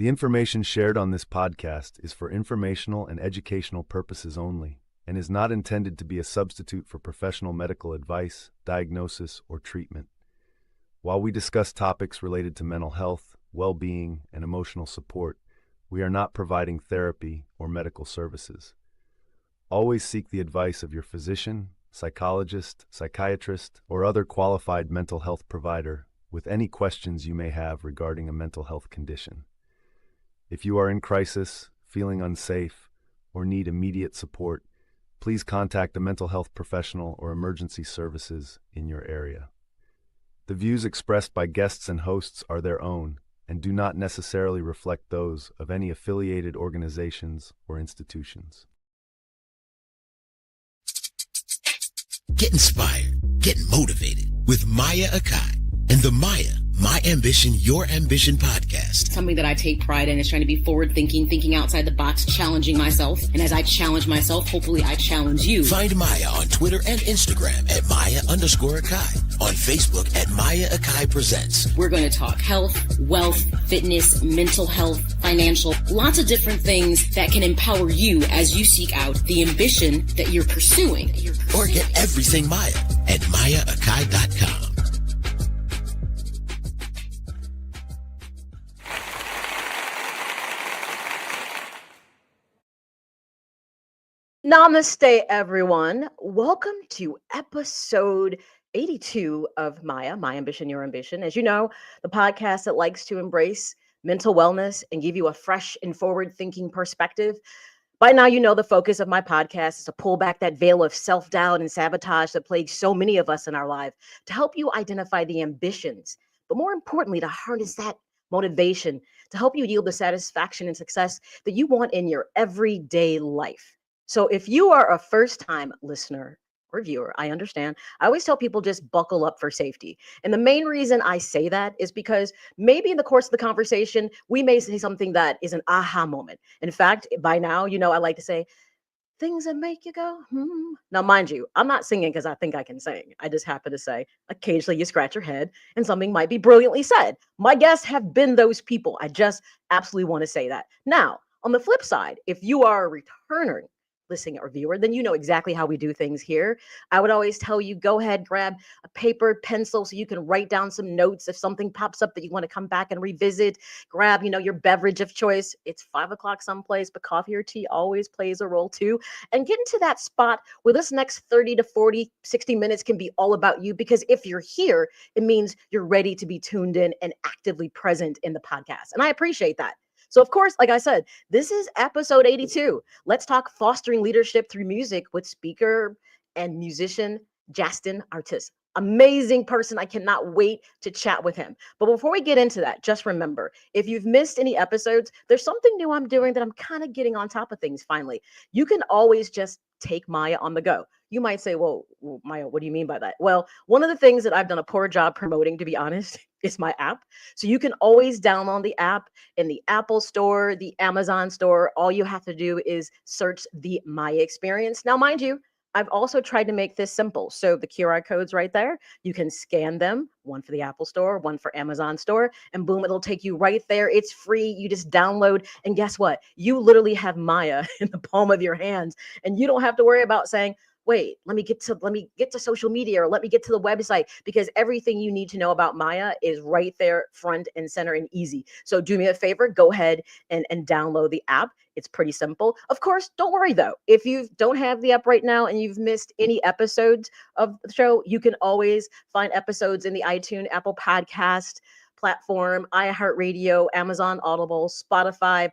The information shared on this podcast is for informational and educational purposes only and is not intended to be a substitute for professional medical advice, diagnosis, or treatment. While we discuss topics related to mental health, well-being, and emotional support, we are not providing therapy or medical services. Always seek the advice of your physician, psychologist, psychiatrist, or other qualified mental health provider with any questions you may have regarding a mental health condition. If you are in crisis, feeling unsafe, or need immediate support, please contact a mental health professional or emergency services in your area. The views expressed by guests and hosts are their own and do not necessarily reflect those of any affiliated organizations or institutions. Get inspired, get motivated with M.A.Y.A. and the M.A.Y.A. My Ambition, Your Ambition podcast. Something that I take pride in is trying to be forward thinking outside the box, challenging myself. And as I challenge myself, hopefully I challenge you. Find M.A.Y.A. on Twitter and Instagram at M.A.Y.A_Akai. On Facebook at M.A.Y.A. Akai Presents. We're going to talk health, wealth, fitness, mental health, financial, lots of different things that can empower you as you seek out the ambition that you're pursuing. Or get everything M.A.Y.A. at M.A.Y.A.Akai.com. Namaste, everyone. Welcome to episode 82 of M.A.Y.A., My Ambition, Your Ambition. As you know, the podcast that likes to embrace mental wellness and give you a fresh and forward-thinking perspective. By now, you know the focus of my podcast is to pull back that veil of self-doubt and sabotage that plagues so many of us in our life to help you identify the ambitions, but more importantly, to harness that motivation to help you yield the satisfaction and success that you want in your everyday life. So if you are a first-time listener or viewer, I understand. I always tell people just buckle up for safety. And the main reason I say that is because maybe in the course of the conversation, we may say something that is an aha moment. In fact, by now, you know, I like to say, things that make you go, Now, mind you, I'm not singing because I think I can sing. I just happen to say, occasionally you scratch your head and something might be brilliantly said. My guests have been those people. I just absolutely want to say that. Now, on the flip side, if you are a returner, listener or viewer, then you know exactly how we do things here. I would always tell you, go ahead, grab a paper, pencil, so you can write down some notes. If something pops up that you want to come back and revisit, grab, your beverage of choice. It's 5 o'clock someplace, but coffee or tea always plays a role too. And get into that spot where this next 30 to 40, 60 minutes can be all about you. Because if you're here, it means you're ready to be tuned in and actively present in the podcast. And I appreciate that. So, of course, like I said, this is episode 82. Let's talk fostering leadership through music with speaker and musician Jastin Artis. Amazing person. I cannot wait to chat with him. But before we get into that, just remember, if you've missed any episodes, there's something new I'm doing that I'm kind of getting on top of things finally. You can always just take M.A.Y.A. on the go. You might say, well, M.A.Y.A., what do you mean by that? Well, one of the things that I've done a poor job promoting, to be honest, is my app. So you can always download the app in the Apple Store, the Amazon Store. All you have to do is search the M.A.Y.A. experience. Now, mind you, I've also tried to make this simple. So the QR code's right there. You can scan them, one for the Apple Store, one for Amazon Store, and boom, it'll take you right there. It's free. You just download. And guess what? You literally have M.A.Y.A. in the palm of your hands. And you don't have to worry about saying, wait, let me get to social media, or let me get to the website, because everything you need to know about M.A.Y.A. is right there, front and center, and easy. So do me a favor, go ahead and download the app. It's pretty simple. Of course, don't worry though. If you don't have the app right now and you've missed any episodes of the show, you can always find episodes in the iTunes, Apple podcast platform, iHeartRadio, Amazon Audible, Spotify,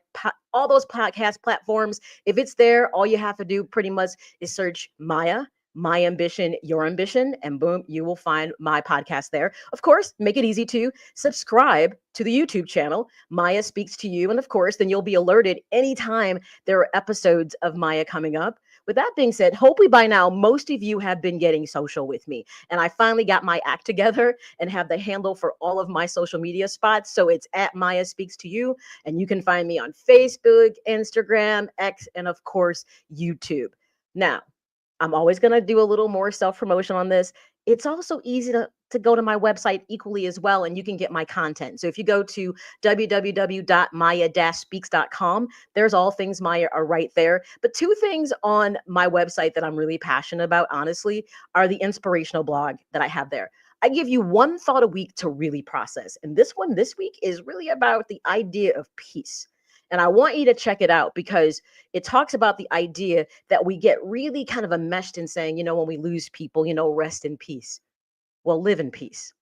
all those podcast platforms. If it's there, all you have to do pretty much is search M.A.Y.A., My Ambition, Your Ambition, and boom, you will find my podcast there. Of course, make it easy to subscribe to the YouTube channel, M.A.Y.A. Speaks to You. And of course, then you'll be alerted anytime there are episodes of M.A.Y.A. coming up. With that being said, hopefully by now, most of you have been getting social with me. And I finally got my act together and have the handle for all of my social media spots. So it's at M.A.Y.A. Speaks to You. And you can find me on Facebook, Instagram, X, and of course, YouTube. Now, I'm always going to do a little more self-promotion on this. It's also easy to to go to my website equally as well, and you can get my content. So if you go to www.maya-speaks.com, there's all things Maya are right there. But two things on my website that I'm really passionate about, honestly, are the inspirational blog that I have there. I give you one thought a week to really process. And this one this week is really about the idea of peace. And I want you to check it out because it talks about the idea that we get really kind of enmeshed in saying, when we lose people, rest in peace. Well, live in peace.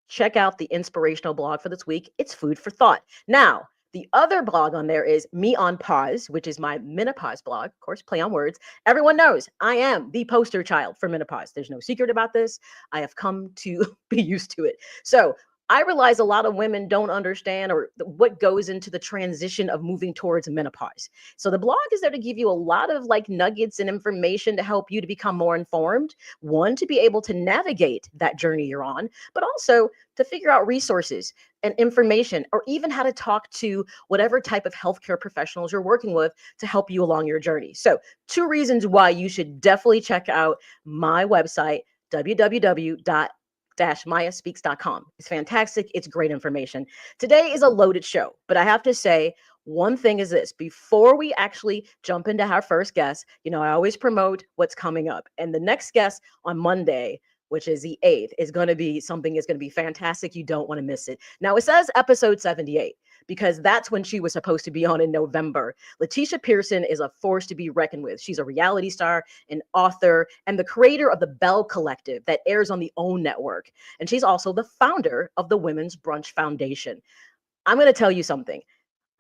Check out the inspirational blog for this week. It's food for thought. Now, the other blog on there is Me on Pause, which is my menopause blog. Of course, play on words. Everyone knows I am the poster child for menopause. There's no secret about this. I have come to be used to it. So I realize a lot of women don't understand or what goes into the transition of moving towards menopause. So the blog is there to give you a lot of nuggets and information to help you to become more informed. One, to be able to navigate that journey you're on, but also to figure out resources and information, or even how to talk to whatever type of healthcare professionals you're working with to help you along your journey. So 2 reasons why you should definitely check out my website, www.maya-speaks.com. It's fantastic. It's great information. Today is a loaded show, but I have to say one thing is this: before we actually jump into our first guest, I always promote what's coming up. And the next guest on Monday, which is the 8th, is going to be something that's going to be fantastic. You don't want to miss it. Now, it says episode 78 because that's when she was supposed to be on in November. Letitia Pearson is a force to be reckoned with. She's a reality star, an author, and the creator of the Bell Collective that airs on the OWN network. And she's also the founder of the Women's Brunch Foundation. I'm going to tell you something.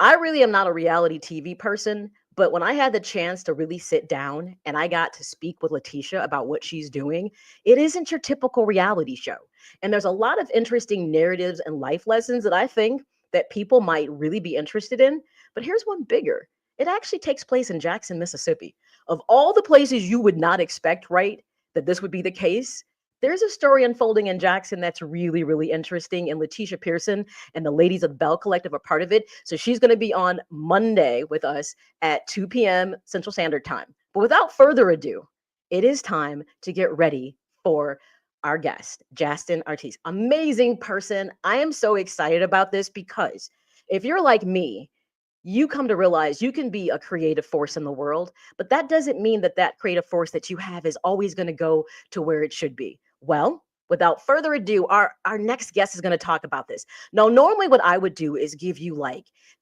I really am not a reality TV person, but when I had the chance to really sit down and I got to speak with Letitia about what she's doing, it isn't your typical reality show. And there's a lot of interesting narratives and life lessons that I think that people might really be interested in. But here's one bigger. It actually takes place in Jackson, Mississippi. Of all the places you would not expect, right, that this would be the case, there's a story unfolding in Jackson that's really, really interesting. And Letitia Pearson and the ladies of the Bell Collective are part of it. So she's going to be on Monday with us at 2 p.m. Central Standard Time. But without further ado, it is time to get ready for our guest, Jastin Artis. Amazing person. I am so excited about this because if you're like me, you come to realize you can be a creative force in the world, but that doesn't mean that that creative force that you have is always going to go to where it should be. Well, without further ado, our next guest is going to talk about this. Now, normally what I would do is give you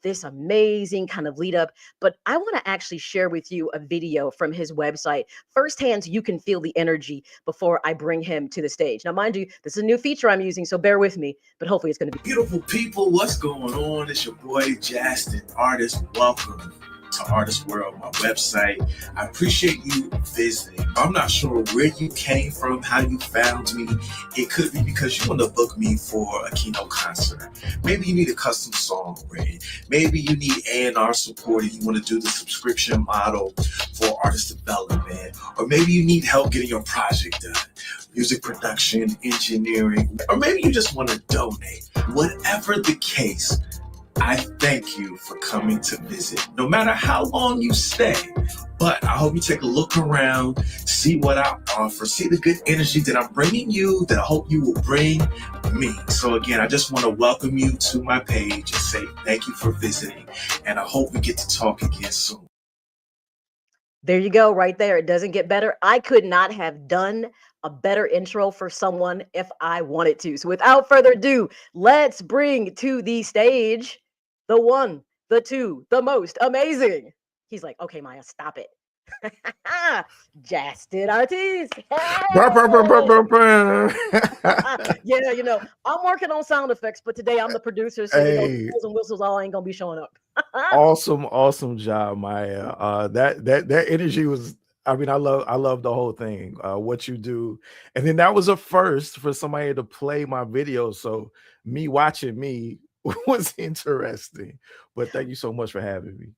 this amazing kind of lead up, but I want to actually share with you a video from his website firsthand so you can feel the energy before I bring him to the stage. Now, mind you, this is a new feature I'm using, so bear with me, but hopefully it's going to be beautiful people. What's going on? It's your boy, Jastin Artis. Welcome to Artist World, my website. I appreciate you visiting. I'm not sure where you came from, how you found me. It could be because you want to book me for a keynote concert. Maybe you need a custom song ready. Maybe you need A&R support and you want to do the subscription model for artist development. Or maybe you need help getting your project done. Music production, engineering, or maybe you just want to donate. Whatever the case, I thank you for coming to visit, no matter how long you stay. But I hope you take a look around, see what I offer, see the good energy that I'm bringing you, that I hope you will bring me. So again, I just want to welcome you to my page and say thank you for visiting. And I hope we get to talk again soon. There you go, right there. It doesn't get better. I could not have done a better intro for someone if I wanted to. So without further ado, let's bring to the stage the one, the two, the most amazing. He's like, okay, Maya, stop it. Jastin Artis. Yeah, I'm working on sound effects, but today I'm the producer, so bells and whistles all ain't gonna be showing up. Awesome job, Maya. That energy was. I mean, I love the whole thing. What you do, and then that was a first for somebody to play my video. So me watching me was interesting. But thank you so much for having me.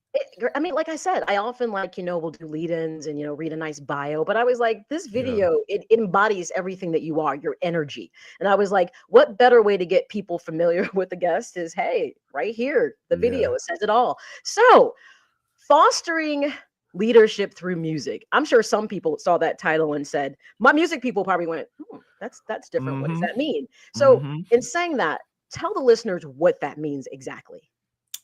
I mean, like I said, I often we'll do lead-ins and, read a nice bio, but I was like, this video, it embodies everything that you are, your energy. And I was like, what better way to get people familiar with the guest is, hey, right here, the video, it says it all. So fostering leadership through music. I'm sure some people saw that title and said, my music people probably went, that's different. What does Mm-hmm. that mean? So Mm-hmm. in saying that, tell the listeners what that means exactly.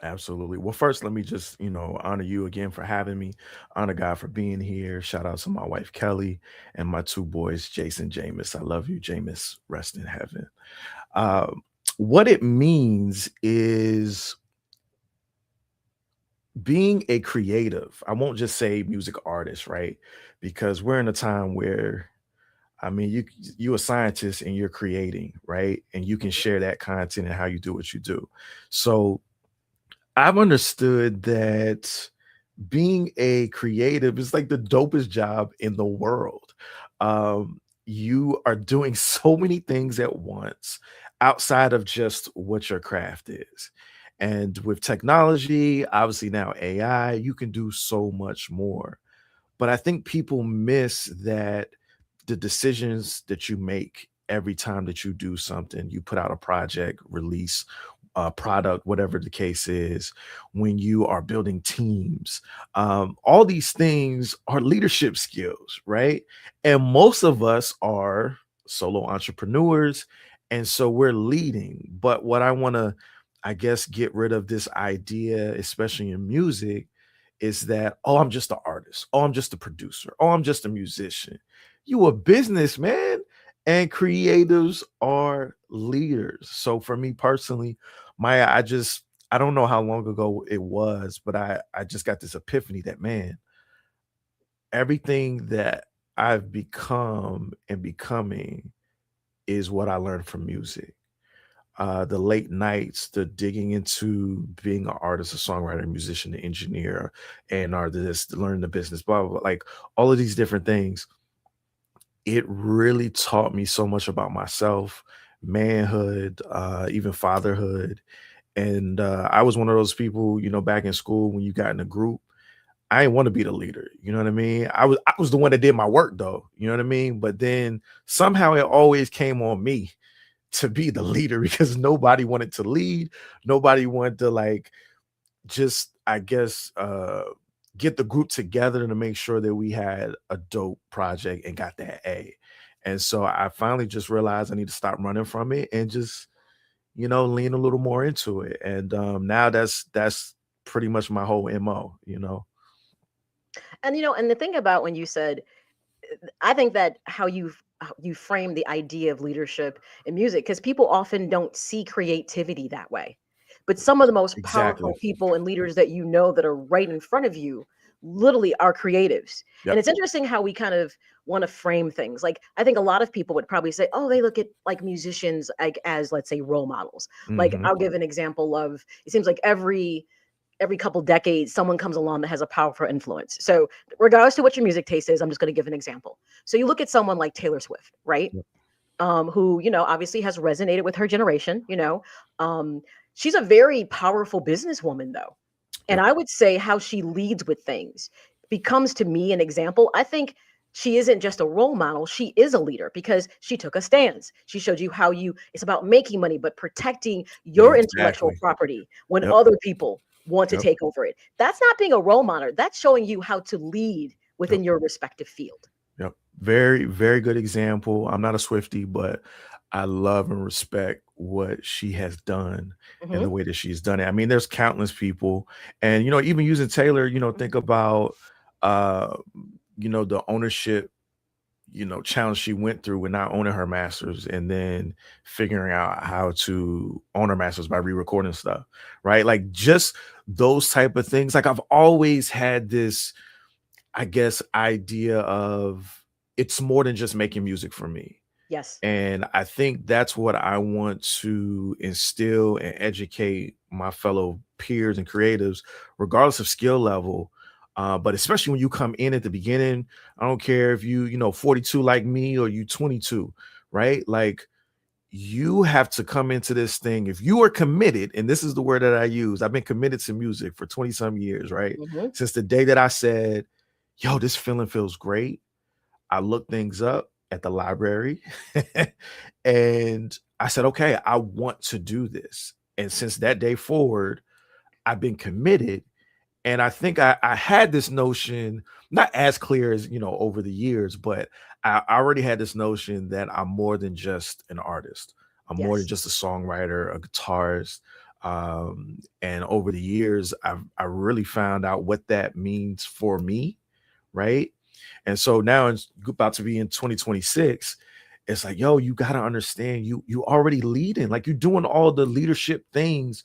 Absolutely. Well, first, let me just, honor you again for having me. Honor God for being here. Shout out to my wife, Kelly, and my two boys, Jason, Jameis. I love you, Jameis. Rest in heaven. What it means is being a creative. I won't just say music artist, right? Because we're in a time where, I mean, you a scientist and you're creating, right? And you can share that content and how you do what you do. So I've understood that being a creative is like the dopest job in the world. You are doing so many things at once outside of just what your craft is. And with technology, obviously now AI, you can do so much more. But I think people miss that the decisions that you make every time that you do something, you put out a project, release a product, whatever the case is, when you are building teams, all these things are leadership skills, right? And most of us are solo entrepreneurs. And so we're leading. But what I want to, I guess, get rid of this idea, especially in music, is that, oh, I'm just an artist. Oh, I'm just a producer. Oh, I'm just a musician. You a businessman, and creatives are leaders. So for me personally, Maya, I don't know how long ago it was, but I just got this epiphany that, man, everything that I've become and becoming is what I learned from music. The late nights, the digging into being an artist, a songwriter, musician, an engineer, and artist, learning the business, blah, blah, blah, like all of these different things. It really taught me so much about myself, manhood, even fatherhood. And I was one of those people, back in school when you got in a group, I didn't want to be the leader. You know what I mean? I was the one that did my work though. You know what I mean? But then somehow it always came on me to be the leader because nobody wanted to lead. Nobody wanted to just, I guess, get the group together to make sure that we had a dope project and got that A. And so I finally just realized I need to stop running from it and just, lean a little more into it. And now that's pretty much my whole MO. And and the thing about when you said, I think that how you frame the idea of leadership in music, because people often don't see creativity that way. But some of the most Exactly. powerful people and leaders that that are right in front of you literally are creatives. And Yep. it's interesting how we kind of want to frame things. Like I think a lot of people would probably say, "Oh, they look at like musicians like as, let's say, role models." Like Hmm. I'll give an example of, it seems like every couple decades someone comes along that has a powerful influence. So regardless to what your music taste is, I'm just going to give an example. So you look at someone like Taylor Swift, right? Yep. Who obviously has resonated with her generation. She's a very powerful businesswoman though, and Yep. I would say how she leads with things becomes to me an example. I think she isn't just a role model, she is a leader because she took a stance. She showed you how it's about making money but protecting your intellectual Exactly. property when Yep. other people want to Yep. take over it. That's not being a role model, that's showing you how to lead Yep. within your respective field. Yep. Very, very good example. I'm not a Swiftie, but I love and respect what she has done and Hmm. the way that she's done it. I mean, there's countless people. And, even using Taylor, think about uh, the ownership, challenge she went through with not owning her masters and then figuring out how to own her masters by re-recording stuff, right? Like just those type of things. Like I've always had this, I guess, idea of it's more than just making music for me. Yes. And I think that's what I want to instill and educate my fellow peers and creatives, regardless of skill level. But especially when you come in at the beginning, I don't care if you 42 like me or you 22, right? Like you have to come into this thing. If you are committed, and this is the word that I use, I've been committed to music for 20 some years, right? Hmm. Since the day that I said, yo, this feeling feels great. I looked things up at the library and I said, okay, I want to do this. And since that day forward, I've been committed. And I think I had this notion, not as clear as, over the years, but I already had this notion that I'm more than just an artist. I'm more than Yes. just a songwriter, a guitarist. And over the years, I really found out what that means for me, right? And so now it's about to be in 2026. It's like, yo, you got to understand, you already leading, like you're doing all the leadership things,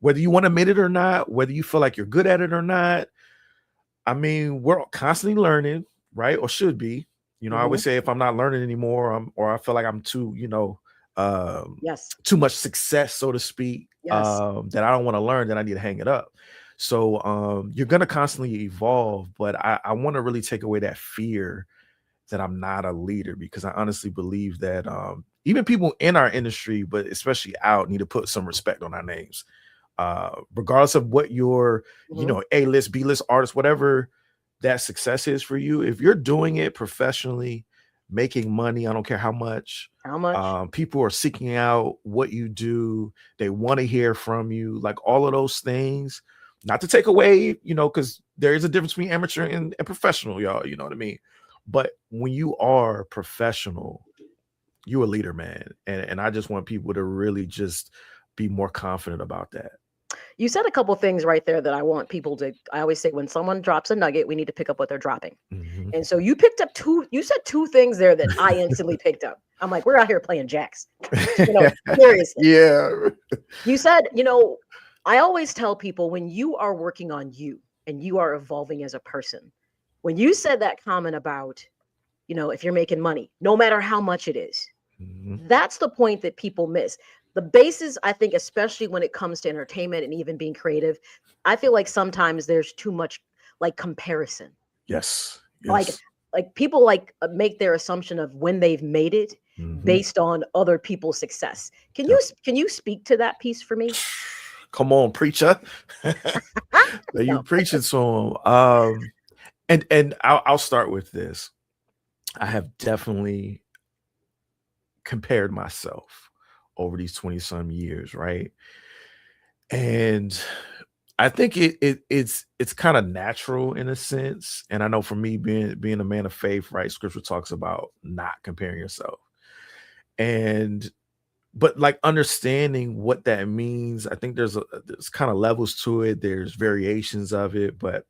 whether you want to admit it or not, whether you feel like you're good at it or not. I mean, we're constantly learning, right? Or should be. I always say if I'm not learning anymore, or I feel like I'm too, Yes. too much success, so to speak, Yes. that I don't want to learn, then I need to hang it up. So you're going to constantly evolve, but I want to really take away that fear that I'm not a leader, because I honestly believe that even people in our industry, but especially out, need to put some respect on our names. Regardless of what your, A-list, B-list artist, whatever that success is for you, if you're doing it professionally, making money, I don't care how much, people are seeking out what you do. They want to hear from you, like all of those things, not to take away, because there is a difference between amateur and professional, y'all, you know what I mean? But when you are professional, you're a leader, man. And I just want people to really just be more confident about that. You said a couple things right there that I want people to, I always say when someone drops a nugget, we need to pick up what they're dropping. And so you said two things there that I instantly picked up. I'm like, we're out here playing jacks. Seriously. Yeah. You said, I always tell people when you are working on you and you are evolving as a person, when you said that comment about, if you're making money, no matter how much it is, that's the point that people miss. The basis, I think, especially when it comes to entertainment and even being creative, I feel like sometimes there's too much like comparison. Yes. Like people make their assumption of when they've made it based on other people's success. Can you speak to that piece for me? Come on, preacher. You preaching to him. And I'll start with this. I have definitely compared myself over these 20-some years, right? And I think it's kind of natural in a sense. And I know for me, being a man of faith, right? Scripture talks about not comparing yourself. But like understanding what that means, I think there's kind of levels to it. There's variations of it, but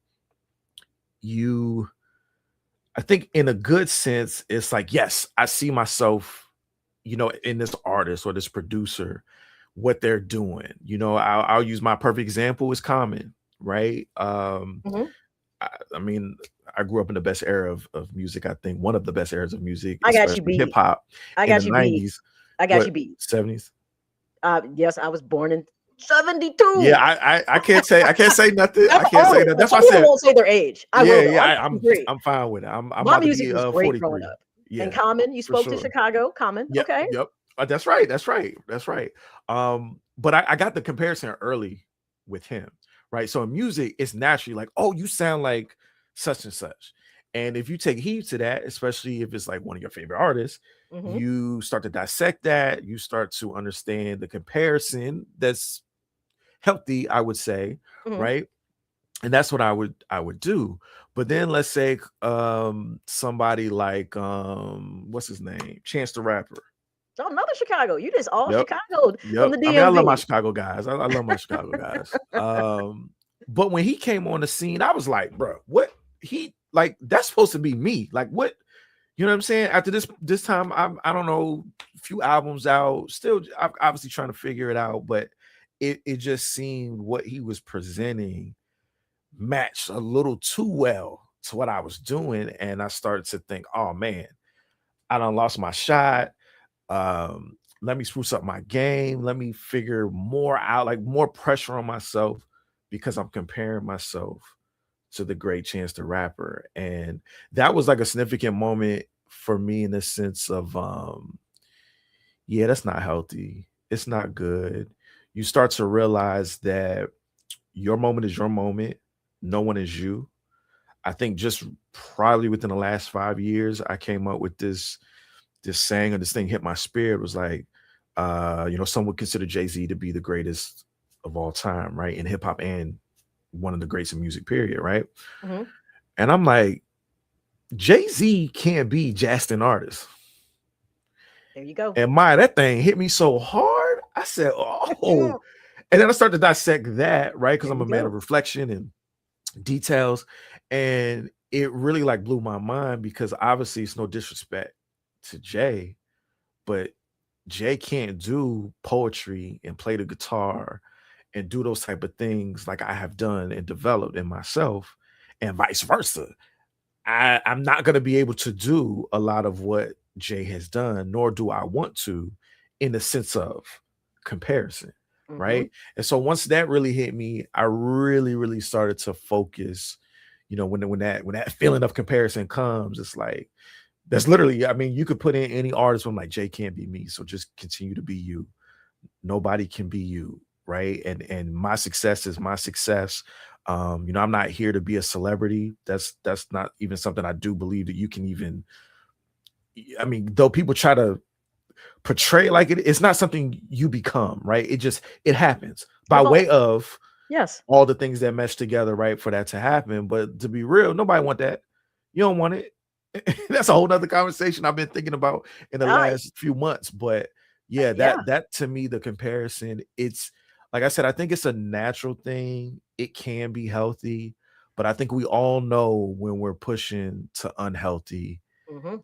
I think in a good sense, it's like, yes, I see myself, in this artist or this producer, what they're doing. I'll use my perfect example is Common, right? I mean, I grew up in the best era of music. I think one of the best eras of music, I got you beat. Hip hop. I got you beat. 90s. I got you beat. 70s. Yes, I was born in 72. Yeah, I can't say nothing. I can't say that. That's why I said won't say their age. I'm fine with it. I'm My about music to be was great 43. growing up. Yeah, and Common, you spoke to Chicago. Common, yep, okay. Yep. That's right. But I got the comparison early with him, right? So in music, it's naturally like, oh, you sound like such and such. And if you take heed to that, especially if it's like one of your favorite artists, you start to dissect that. You start to understand the comparison that's healthy, I would say, right? And that's what I would do. But then let's say somebody like what's his name? Chance the Rapper. Oh, another Chicago. You just all Chicago from the DMV. I mean, I love my Chicago guys. I love my Chicago guys. But when he came on the scene, I was like, bro, what that's supposed to be me. Like, what? You know what I'm saying? After this time, I don't know, a few albums out, still I'm obviously trying to figure it out, but it just seemed what he was presenting matched a little too well to what I was doing. And I started to think, oh man, I done lost my shot. Let me spruce up my game. Let me figure more out, like more pressure on myself, because I'm comparing myself to the great Chance the Rapper. And that was like a significant moment for me in the sense of, that's not healthy. It's not good. You start to realize that your moment is your moment. No one is you. I think just probably within the last 5 years, I came up with this saying, or this thing hit my spirit, was like, some would consider Jay-Z to be the greatest of all time, right? In hip hop and one of the greats in music, period, right? Mm-hmm. And I'm like, Jay-Z can't be Jastin Artis. There you go. And that thing hit me so hard. I said, oh. And then I started to dissect that, right? Because There I'm you a man go. of reflection and details. And it really like blew my mind, because obviously it's no disrespect to Jay, but Jay can't do poetry and play the guitar and do those type of things like I have done and developed in myself, and vice versa. I'm not going to be able to do a lot of what Jay has done, nor do I want to, in the sense of comparison, right? And so once that really hit me, I really, really started to focus. You know, when that feeling of comparison comes, it's like, that's literally, I mean, you could put in any artist from like, Jay can't be me, so just continue to be you. Nobody can be you, right? And my success is my success. You know, I'm not here to be a celebrity. That's not even something I do believe that you can even, I mean, though people try to portray like it's not something you become, right? It happens by way of all the things that mesh together, right, for that to happen. But to be real, nobody want that. You don't want it. That's a whole nother conversation I've been thinking about in the last few months. But yeah, that to me, the comparison, it's like I said, I think it's a natural thing. It can be healthy, but I think we all know when we're pushing to unhealthy,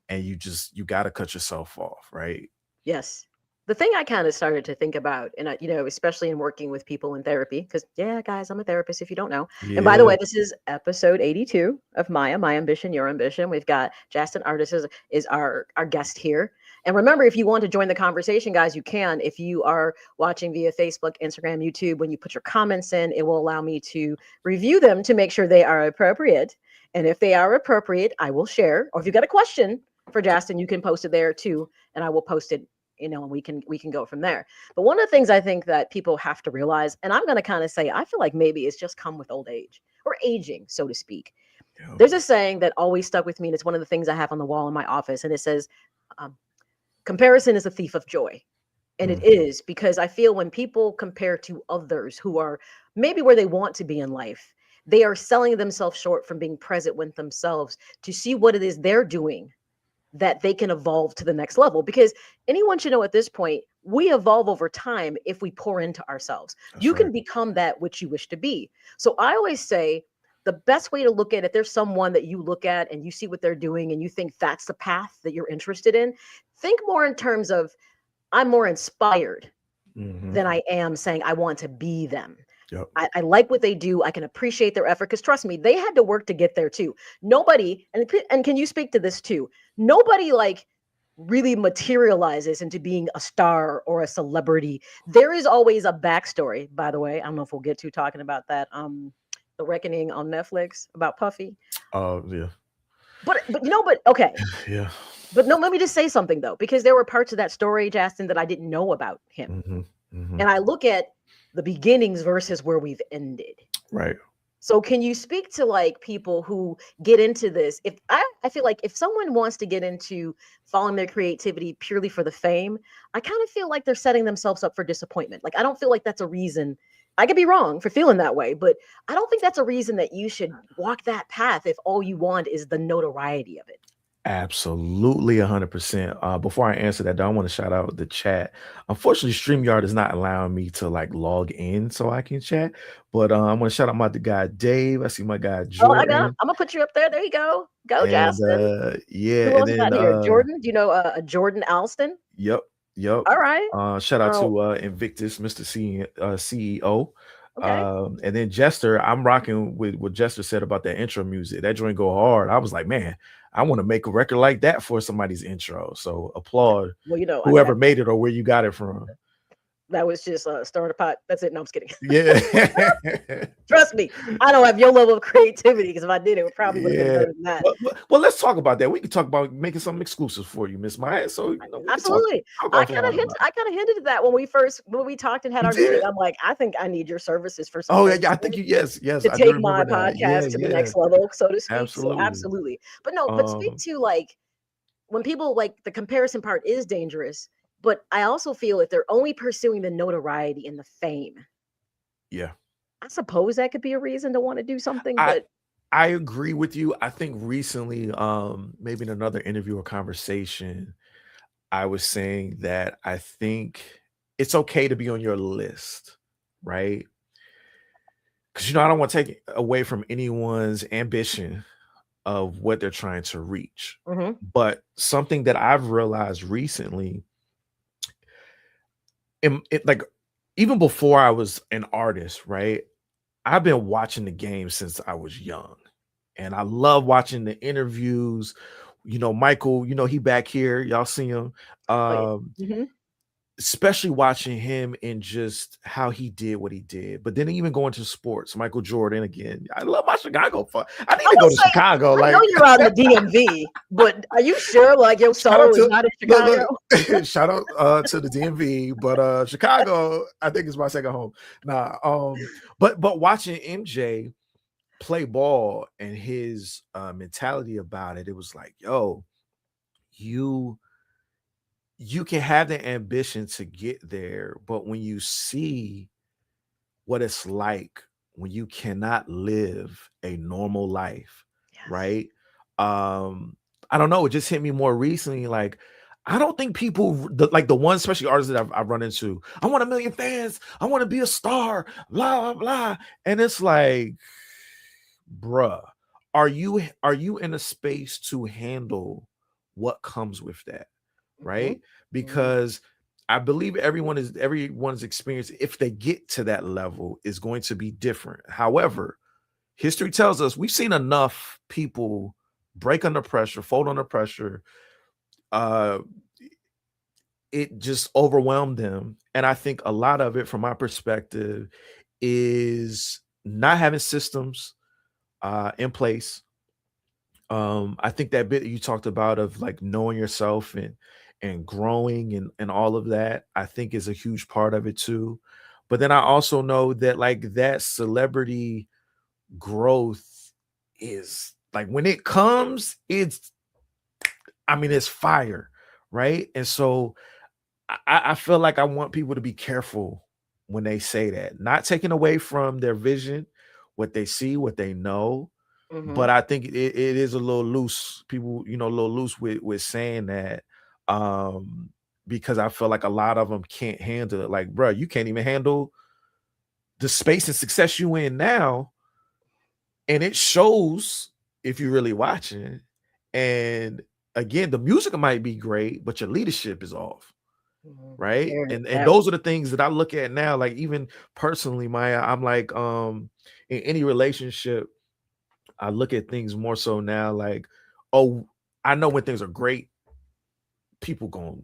and you got to cut yourself off, right? Yes. The thing I kind of started to think about, and you know, especially in working with people in therapy, because guys, I'm a therapist if you don't know. And by the way, this is episode 82 of Maya, My Ambition, Your Ambition. We've got Jastin Artis is our guest here. And remember, if you want to join the conversation, guys, you can. If you are watching via Facebook, Instagram, YouTube, when you put your comments in, it will allow me to review them to make sure they are appropriate. And if they are appropriate, I will share. Or if you've got a question for Jastin, you can post it there too, and I will post it, you know, and we can go from there. But one of the things I think that people have to realize, and I'm going to kind of say, I feel like maybe it's just come with old age or aging, so to speak. There's a saying that always stuck with me, and it's one of the things I have on the wall in my office, and it says, comparison is a thief of joy. And it is, because I feel when people compare to others who are maybe where they want to be in life, they are selling themselves short from being present with themselves to see what it is they're doing that they can evolve to the next level. Because anyone should know at this point, we evolve over time if we pour into ourselves. You can become that which you wish to be. So I always say the best way to look at it, there's someone that you look at and you see what they're doing and you think that's the path that you're interested in. Think more in terms of, I'm more inspired than I am saying I want to be them. I like what they do. I can appreciate their effort, because trust me, they had to work to get there too. Nobody, and can you speak to this too? Nobody like really materializes into being a star or a celebrity. There is always a backstory, by the way. I don't know if we'll get to talking about that. The Reckoning on Netflix about Puffy. Oh yeah. But okay. Yeah. But no, let me just say something though, because there were parts of that story, Jastin, that I didn't know about him. And I look at the beginnings versus where we've ended. Right. So can you speak to like people who get into this? If I feel like if someone wants to get into following their creativity purely for the fame, I kind of feel like they're setting themselves up for disappointment. Like, I don't feel like that's a reason. I could be wrong for feeling that way, but I don't think that's a reason that you should walk that path if all you want is the notoriety of it. Absolutely 100%. Before I answer that, I want to shout out the chat. Unfortunately, StreamYard is not allowing me to like log in so I can chat. But I'm going to shout out my guy Dave. I see my guy Jordan. I'm gonna put you up there. There you go. Go, Jastin. Yeah. Who else got here? Jordan. Do you know Jordan Alston? Yep. All right. Shout out to Invictus, Mr. CEO. Okay. And then Jester, I'm rocking with what Jester said about that intro music. That joint go hard. I was like, man, I want to make a record like that for somebody's intro. So applaud whoever made it or where you got it from. That was just stirring the pot. That's it. No, I'm just kidding. Yeah. Trust me, I don't have your level of creativity, because if I did, it would probably would have been better than that. Well, let's talk about that. We can talk about making something exclusive for you, Miss Maya. So absolutely. I kind of hinted at that when we talked and had our meeting. I'm like, I think I need your services for something. Oh yeah, I think yes. To take my podcast to the next level, so to speak. Absolutely. So absolutely. But no, but speak to like when people like the comparison part is dangerous. But I also feel if they're only pursuing the notoriety and the fame. Yeah. I suppose that could be a reason to want to do something, I but I agree with you. I think recently, maybe in another interview or conversation, I was saying that I think it's okay to be on your list, right? Because I don't want to take away from anyone's ambition of what they're trying to reach. Mhm. But something that I've realized recently, like even before I was an artist, right? I've been watching the game since I was young. And I love watching the interviews. Michael, he back here. Y'all see him. Oh, yeah. Um, Mhm. especially watching him and just how he did what he did. But then even going to sports, Michael Jordan again. I love my Chicago fun. I need I to go would to say, Chicago. I Like, know you're out in the DMV, but are you sure like your shout out soul is to not in look, Chicago? look, shout out to the DMV, but Chicago, I think is my second home. But watching MJ play ball and his mentality about it, it was like, yo, you can have the ambition to get there, but when you see what it's like when you cannot live a normal life, Yes. right? I don't know, it just hit me more recently. Like, I don't think people like the ones, especially artists that I've run into. I want 1 million fans. I want to be a star. Blah blah blah. And it's like, bruh, are you in a space to handle what comes with that? Mhm. Right? Because I believe everyone's experience, if they get to that level, is going to be different. However, history tells us we've seen enough people break under pressure, fold under pressure. Uh, it just overwhelmed them. And I think a lot of it, from my perspective, is not having systems in place. I think that bit that you talked about of like knowing yourself and growing and all of that, I think is a huge part of it too. But then I also know that like that celebrity growth is like when it comes, it's fire, right? And so I feel like I want people to be careful when they say that, not taking away from their vision, what they see, what they know, but Mhm. I think it is a little loose. People, a little loose with saying that, um, because I feel like a lot of them can't handle it. Like, bro, you can't even handle the space and success you in now, and it shows if you're really watching. And again, the music might be great, but your leadership is off, Mhm. right? There And that those are the things that I look at now. Like even personally, Maya, I'm like, in any relationship, I look at things more so now like, oh, I know when things are great, people gonna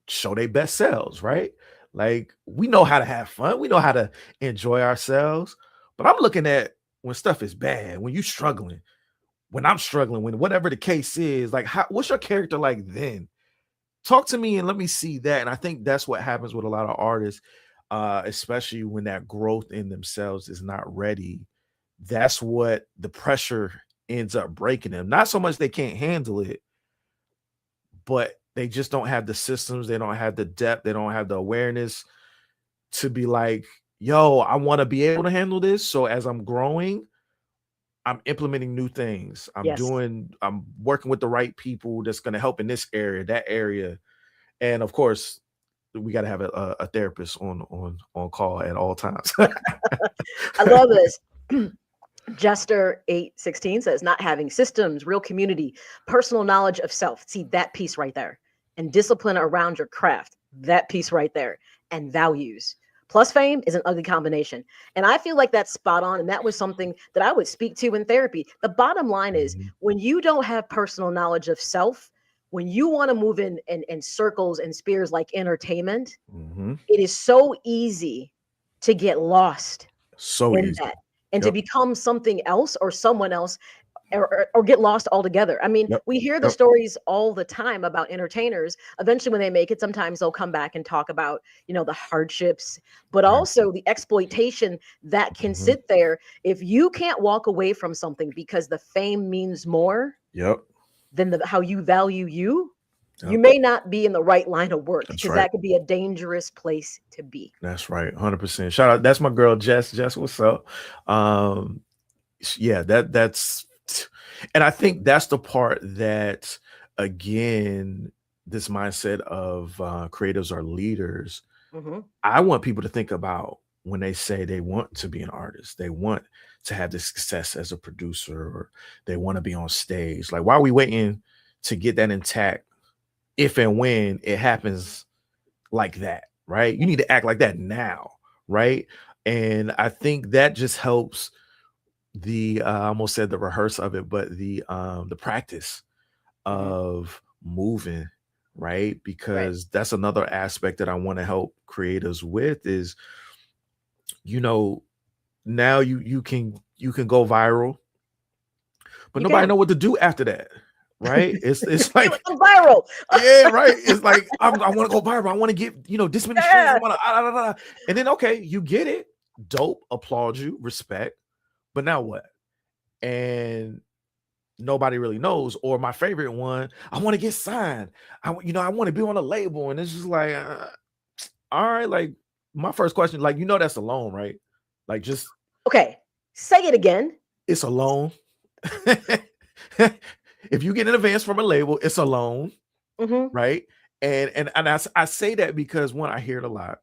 show their best selves, right? Like we know how to have fun, we know how to enjoy ourselves. But I'm looking at when stuff is bad, when you're struggling, when I'm struggling, when whatever the case is, like what's your character like then? Talk to me and let me see that. And I think that's what happens with a lot of artists, especially when that growth in themselves is not ready. That's what the pressure ends up breaking them. Not so much they can't handle it, but they just don't have the systems, they don't have the depth, they don't have the awareness to be like, yo, I want to be able to handle this. So as I'm growing, I'm implementing new things. yes. I'm working with the right people that's going to help in this area, that area. And of course, we got to have a therapist on call at all times. I love this. Jester 816 says not having systems, real community, personal knowledge of self. See that piece right there. And discipline around your craft. That piece right there. And values. Plus fame is an ugly combination. And I feel like that's spot on. And that was something that I would speak to in therapy. The bottom line is Mhm, when you don't have personal knowledge of self, when you want to move in circles and spheres like entertainment, mhm. it is so easy to get lost So in easy. that and to Yep. become something else or someone else or get lost altogether. I mean, Yep. we hear the Yep. stories all the time about entertainers. Eventually, when they make it, sometimes they'll come back and talk about, the hardships, but Yeah. also the exploitation that can Mhm. sit there. If you can't walk away from something because the fame means more Yep. than how you value you, You may not be in the right line of work, That's because right. that could be a dangerous place to be. That's right. 100%. Shout out. That's my girl, Jess. Jess, what's up? Yeah, that's, and I think that's the part that, again, this mindset of creatives are leaders. Mm-hmm. I want people to think about when they say they want to be an artist, they want to have the success as a producer, or they want to be on stage. Like, why are we waiting to get that intact if and when it happens like that, right? You need to act like that now, right? And I think that just helps the I almost said the rehearse of it, but the practice of moving, right? Because that's another aspect that I want to help creators with is, you know, now you can go viral, but nobody know what to do after that. Right? It's like I'm viral. Yeah, right. It's like I want to go viral. I want to get, this many streams. I want to, and then okay, you get it. Dope. Applaud you. Respect. But now what? And nobody really knows. Or my favorite one, I want to get signed. I want to be on a label, and it's just like, all right. Like my first question, like that's a loan, right? Like just okay. Say it again. It's a loan. If you get an advance from a label, it's a loan, right? And I say that because one, I hear it a lot.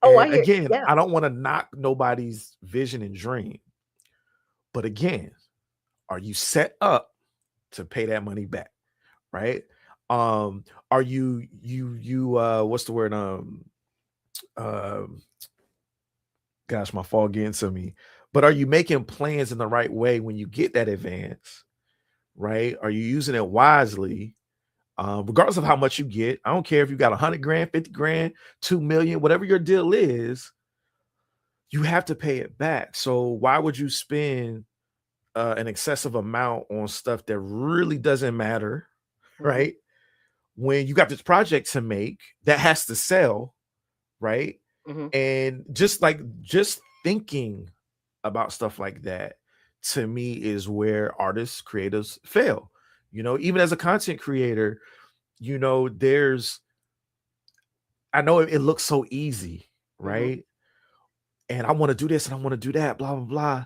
Oh, and again, I don't want to knock nobody's vision and dream, but again, are you set up to pay that money back, right? Are you what's the word? Gosh, my fall getting to me. But are you making plans in the right way when you get that advance, right? Are you using it wisely? Regardless of how much you get, I don't care if you got 100 grand, 50 grand, 2 million, whatever your deal is, you have to pay it back. So why would you spend an excessive amount on stuff that really doesn't matter, right? When you got this project to make that has to sell, right? And just thinking about stuff like that, to me, is where artists, creatives fail. Even as a content creator, I know it looks so easy, right? And I want to do this and I want to do that, blah, blah, blah.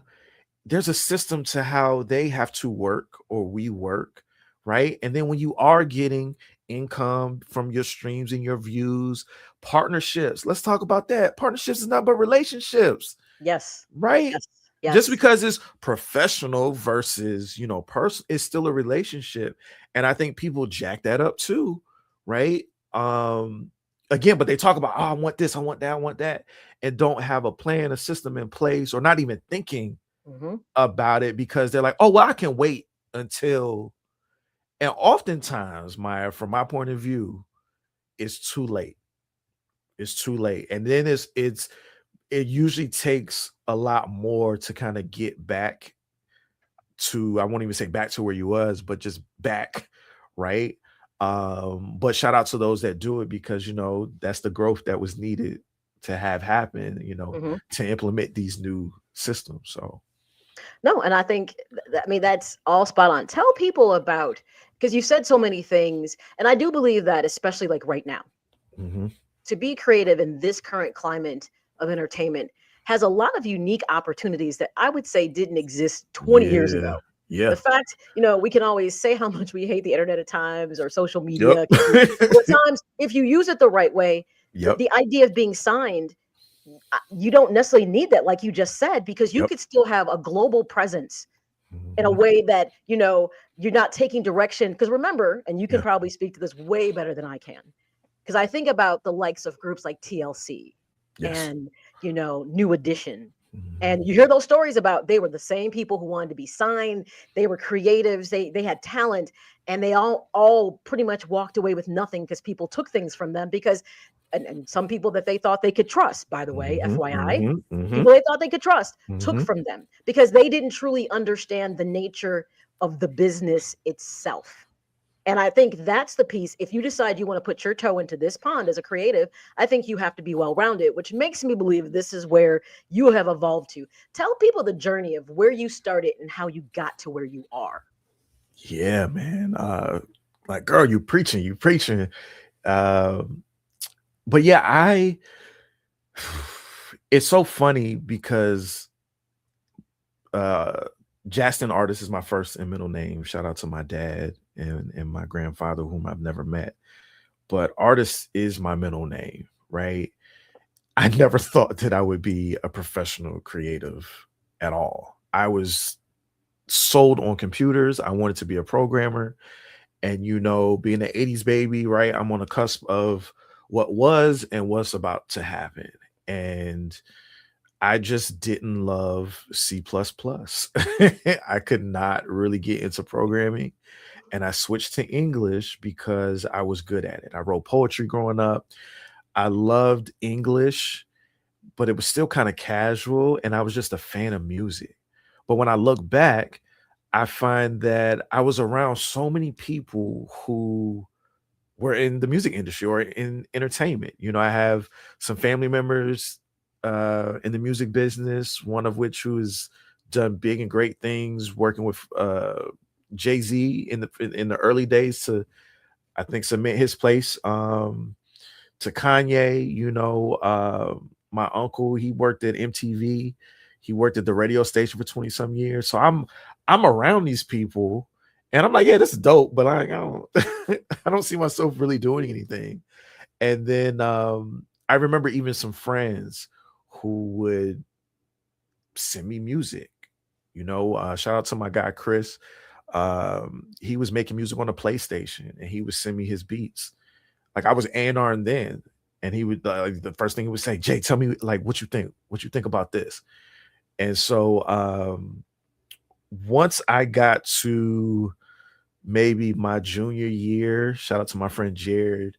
There's a system to how they have to work, or we work, right? And then when you are getting income from your streams and your views, partnerships, let's talk about that. Partnerships is not but relationships. Yes. Right. Yes. Just because it's professional versus, personal, it's still a relationship. And I think people jack that up too. Right. Again, but they talk about, I want this, I want that, and don't have a plan, a system in place, or not even thinking about it, because they're like, oh, well, I can wait until. And oftentimes, Maya, from my point of view, it's too late. It's too late. And then it usually takes a lot more to kind of get back to, I won't even say back to where you was, but just back, right? But shout out to those that do it, because that's the growth that was needed to have happen, to implement these new systems. So no, and I think that's all spot on. Tell people about, because you said so many things, and I do believe that, especially like right now, to be creative in this current climate of entertainment has a lot of unique opportunities that I would say didn't exist 20 years ago. Yeah. The fact, we can always say how much we hate the internet at times, or social media. At times, if you use it the right way, the idea of being signed, you don't necessarily need that, like you just said, because you could still have a global presence in a way that, you're not taking direction. Because remember, and you can probably speak to this way better than I can, because I think about the likes of groups like TLC and, New Edition. And you hear those stories about, they were the same people who wanted to be signed. They were creatives. They had talent, and they all pretty much walked away with nothing, because people took things from them, because, and some people that they thought they could trust, by the way, FYI, people they thought they could trust took from them, because they didn't truly understand the nature of the business itself. And I think that's the piece. If you decide you want to put your toe into this pond as a creative, I think you have to be well-rounded, which makes me believe this is where you have evolved to. Tell people the journey of where you started and how you got to where you are. Yeah, man. Like, girl, you preaching. But yeah, it's so funny because Jastin Artis is my first and middle name. Shout out to my dad and my grandfather, whom I've never met. But Artis is my middle name, right? I never thought that I would be a professional creative at all. I was sold on computers. I wanted to be a programmer. And, being an 80s baby, right? I'm on the cusp of what was and what's about to happen. And I just didn't love C++. I could not really get into programming. And I switched to English because I was good at it. I wrote poetry growing up. I loved English, but it was still kind of casual. And I was just a fan of music. But when I look back, I find that I was around so many people who were in the music industry or in entertainment. I have some family members in the music business, one of which who has done big and great things working with Jay-Z in the early days to, I think, cement his place to Kanye. My uncle, he worked at MTV. He worked at the radio station for 20 some years. So I'm around these people and I'm like, yeah, this is dope, but I don't I don't see myself really doing anything. And then I remember even some friends who would send me music. Shout out to my guy Chris. He was making music on the PlayStation and he would send me his beats. Like, I was A&R then, and he would the first thing he would say, Jay, tell me like what you think about this. And so once I got to maybe my junior year, shout out to my friend Jared,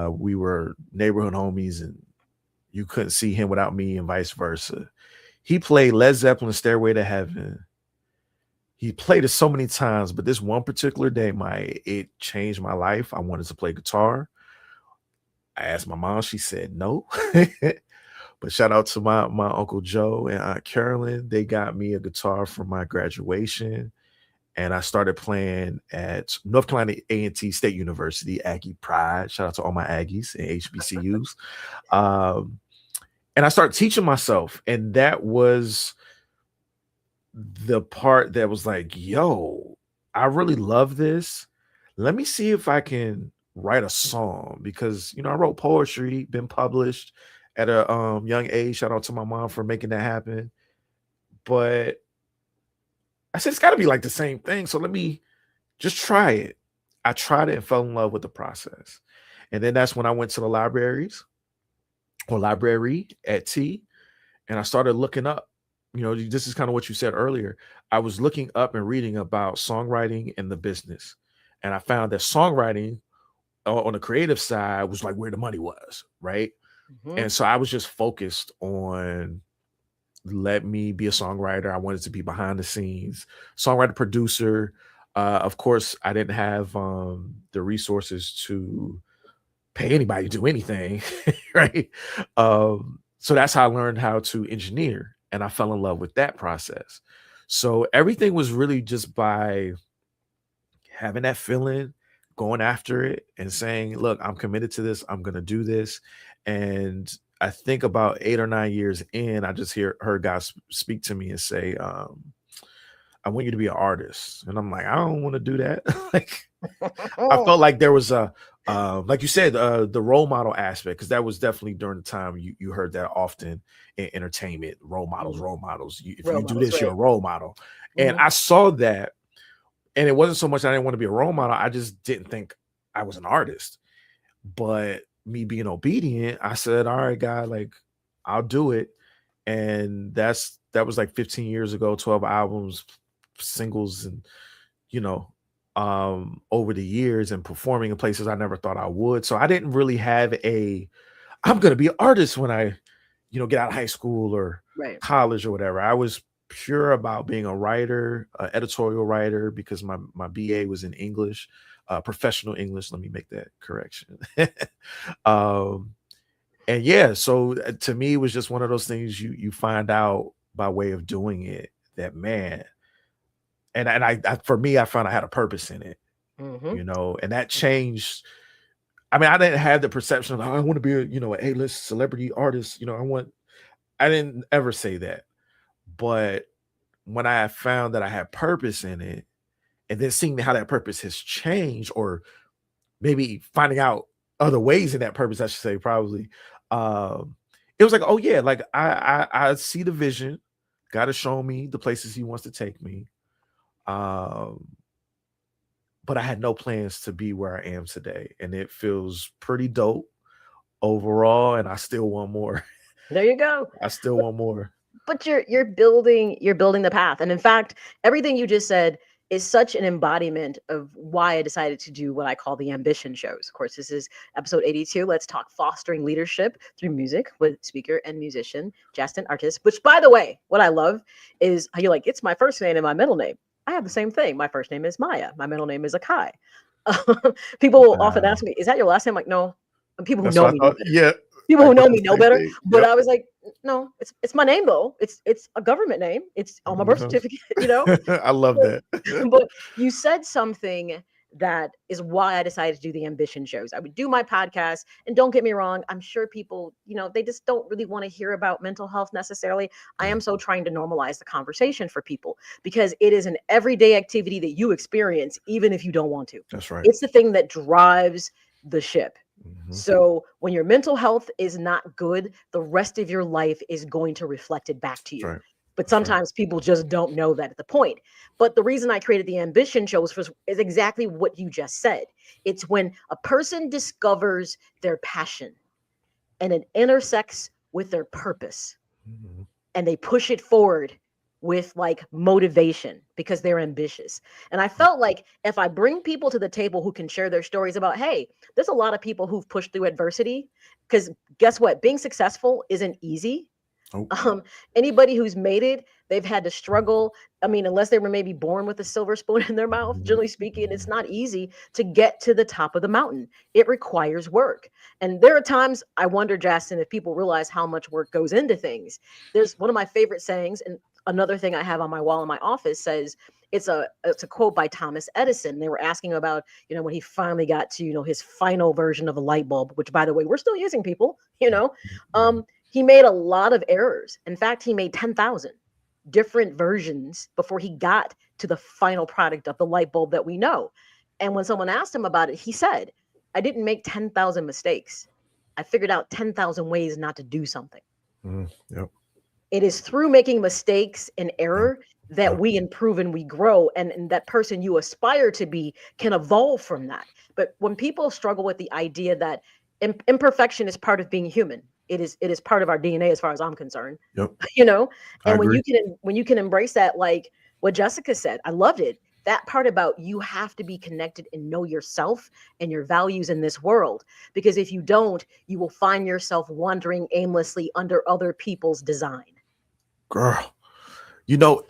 we were neighborhood homies and you couldn't see him without me and vice versa. He played Led Zeppelin Stairway to Heaven. He played it so many times, but this one particular day, it changed my life. I wanted to play guitar. I asked my mom, she said no. But shout out to my Uncle Joe and Aunt Carolyn. They got me a guitar for my graduation. And I started playing at North Carolina A&T State University, Aggie Pride. Shout out to all my Aggies and HBCUs. And I started teaching myself. And that was the part that was like, yo, I really love this. Let me see if I can write a song, because I wrote poetry, been published at a young age. Shout out to my mom for making that happen. But I said, it's got to be like the same thing. So let me just try it. I tried it and fell in love with the process. And then that's when I went to the library at T, and I started looking up. This is kind of what you said earlier. I was looking up and reading about songwriting and the business. And I found that songwriting on the creative side was like where the money was, right? Mm-hmm. And so I was just focused on, let me be a songwriter. I wanted to be behind the scenes, songwriter, producer. Of course, I didn't have the resources to pay anybody to do anything, right? So that's how I learned how to engineer. And I fell in love with that process. So everything was really just by having that feeling, going after it and saying, look, I'm committed to this. I'm going to do this. And I think about 8 or 9 years in, I just heard God speak to me and say, I want you to be an artist. And I'm like, I don't want to do that. I felt like there was like you said, the role model aspect, because that was definitely during the time you heard that often in entertainment, role models. If you do this, you're a role model. Mm-hmm. And I saw that, and it wasn't so much I didn't want to be a role model. I just didn't think I was an artist. But me being obedient, I said, all right, God, like, I'll do it. And that was like 15 years ago, 12 albums, singles, and over the years, and performing in places I never thought I would. So I didn't really have I'm going to be an artist when I, get out of high school or college or whatever. I was pure about being a writer, editorial writer, because my BA was in English, professional English. Let me make that correction. And yeah, so to me, it was just one of those things you find out by way of doing it, that, man. And I for me, I found I had a purpose in it. you know, and that changed. I mean, I didn't have the perception of, oh, I want to be a, you know, an A-list celebrity artist. You know, I didn't ever say that. But when I found that I had purpose in it, and then seeing how that purpose has changed, or maybe finding out other ways in that purpose, I should say, probably, it was like, oh yeah, like I see the vision. God has shown me the places he wants to take me. But I had no plans to be where I am today. And it feels pretty dope overall. And I still want more. There you go. I still want more. But you're building the path. And in fact, everything you just said is such an embodiment of why I decided to do what I call the ambition shows. Of course, this is episode 82. Let's talk fostering leadership through music with speaker and musician Jastin Artis, which, by the way, what I love is how you're like, it's my first name and my middle name. I have the same thing. My first name is Maya. My middle name is Akai. People will often ask me, is that your last name? I'm like, no. And people who know me know better. Yeah. People who know me know better. But I was like, no, it's my name though. It's a government name. It's on my birth certificate, you know? I love that. But you said something that is why I decided to do the ambition shows. I would do my podcast, and don't get me wrong, I'm sure people, you know, they just don't really want to hear about mental health necessarily. I am so trying to normalize the conversation for people, because it is an everyday activity that you experience even if you don't want to. That's right. It's the thing that drives the ship. So when your mental health is not good, the rest of your life is going to reflect it back to you. Right. But sometimes people just don't know that at the point. But the reason I created the ambition shows is exactly what you just said. It's when a person discovers their passion and it intersects with their purpose, and they push it forward with like motivation because they're ambitious. And I felt like if I bring people to the table who can share their stories about, hey, there's a lot of people who've pushed through adversity, because guess what? Being successful isn't easy. Anybody who's made it, they've had to struggle. I mean, unless they were maybe born with a silver spoon in their mouth, generally speaking, it's not easy to get to the top of the mountain. It requires work. And there are times I wonder, Jastin, if people realize how much work goes into things. There's one of my favorite sayings, and another thing I have on my wall in my office says, it's a quote by Thomas Edison. They were asking about, you know, when he finally got to, you know, his final version of a light bulb, which, by the way, we're still using, people, you know. He made a lot of errors. In fact, he made 10,000 different versions before he got to the final product of the light bulb that we know. And when someone asked him about it, he said, I didn't make 10,000 mistakes. I figured out 10,000 ways not to do something. Yep. It is through making mistakes and error that we improve and we grow. And that person you aspire to be can evolve from that. But when people struggle with the idea that imperfection is part of being human, it is part of our DNA as far as I'm concerned. Yep. You know, and when you can embrace that, like what Jessica said, I loved it. That part about you have to be connected and know yourself and your values in this world, because if you don't, you will find yourself wandering aimlessly under other people's design. Girl, you know,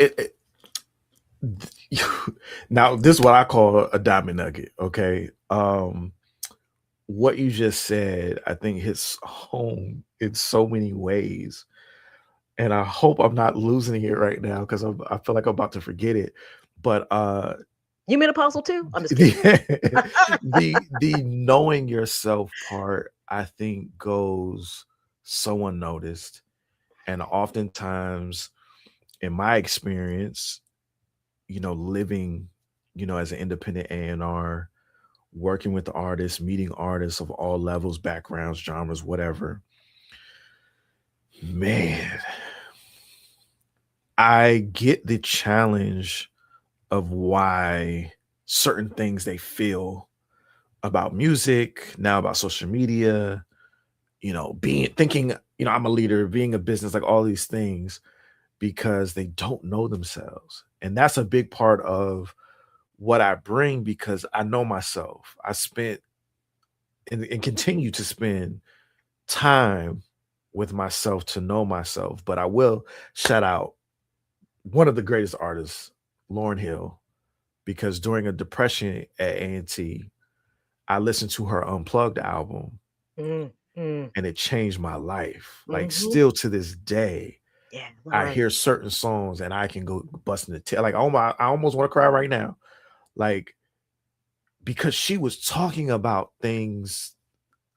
now this is what I call a diamond nugget. Okay. What you just said, I think hits home in so many ways. And I hope I'm not losing it right now, because I feel like I'm about to forget it. But you mean apostle too? I'm just kidding. the knowing yourself part, I think, goes so unnoticed. And oftentimes, in my experience, you know, living, you know, as an independent A&R, working with the artists, meeting artists of all levels, backgrounds, genres, whatever, man, I get the challenge of why certain things they feel about music, now about social media, you know, thinking, you know, I'm a leader, being a business, like all these things, because they don't know themselves. And that's a big part of what I bring, because I know myself. I spent and continue to spend time with myself to know myself. But I will shout out one of the greatest artists, Lauryn Hill, because during a depression at A&T, I listened to her Unplugged album, and it changed my life. Like, still to this day, I hear certain songs and I can go busting the tail. Like, oh my, I almost want to cry right now. Like, because she was talking about things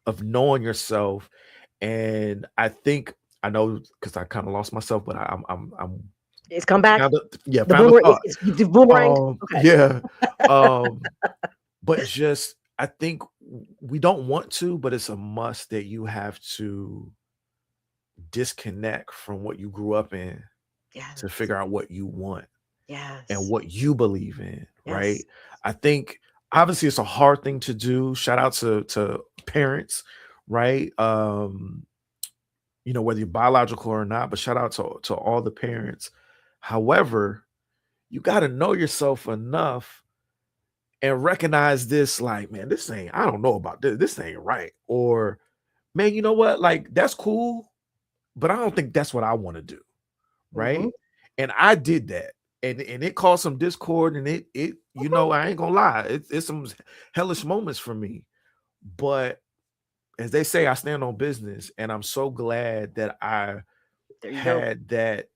of knowing yourself. And I know because I kind of lost myself, but I'm It's come back. found The found a boomerang. thought. It's boomerang. Okay. Yeah. But just I think we don't want to, but it's a must that you have to disconnect from what you grew up in Yes. to figure out what you want Yes. and what you believe in, right? Yes. I think obviously it's a hard thing to do. Shout out to parents, right? Whether you're biological or not, but shout out to all the parents. However, you got to know yourself enough and recognize this, like, man, I don't know about this. This ain't right. Or, man, you know what? Like, that's cool, but I don't think that's what I want to do. Right. Mm-hmm. And I did that. And it caused some discord, and it I ain't gonna lie, it's some hellish moments for me. But as they say, I stand on business, and I'm so glad that I had that.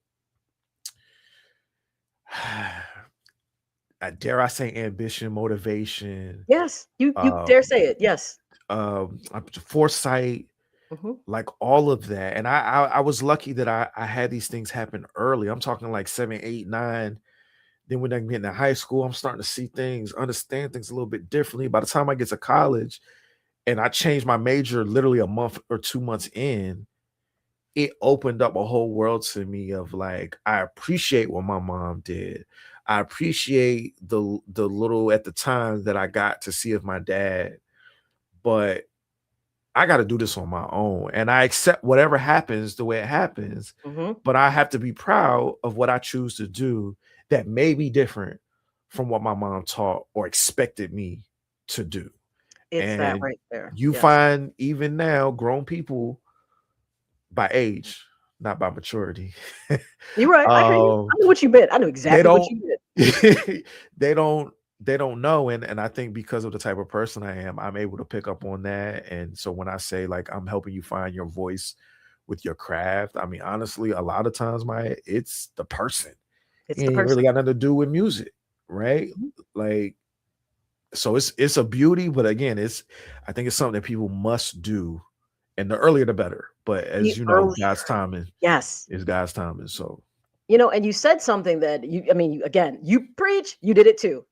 Dare I say ambition, motivation? Yes, you dare say it. Yes. Foresight, Mm-hmm. like all of that. And I was lucky that I had these things happen early. I'm talking like 7, 8, 9. Then when I get into high school, I'm starting to see things, understand things a little bit differently. By the time I get to college and I changed my major literally a month or 2 months in, it opened up a whole world to me of like, I appreciate what my mom did. I appreciate the little at the time that I got to see of my dad, but I got to do this on my own, and I accept whatever happens the way it happens. Mm-hmm. But I have to be proud of what I choose to do that may be different from what my mom taught or expected me to do. It's and that right there. You Yes. find even now grown people by age, not by maturity. You're right. I hear you. I knew what you meant. I knew exactly what you meant. They don't know. And I think because of the type of person I am, I'm able to pick up on that. And so when I say like I'm helping you find your voice with your craft, I mean, honestly, a lot of times it's the person. It's It the ain't person. really got nothing to do with music, right? Mhm. Like, so it's a beauty, but again, I think it's something that people must do, and the earlier the better. But as The you know, earlier. God's timing Yes. is God's timing. So And you said something that you preach, you did it too.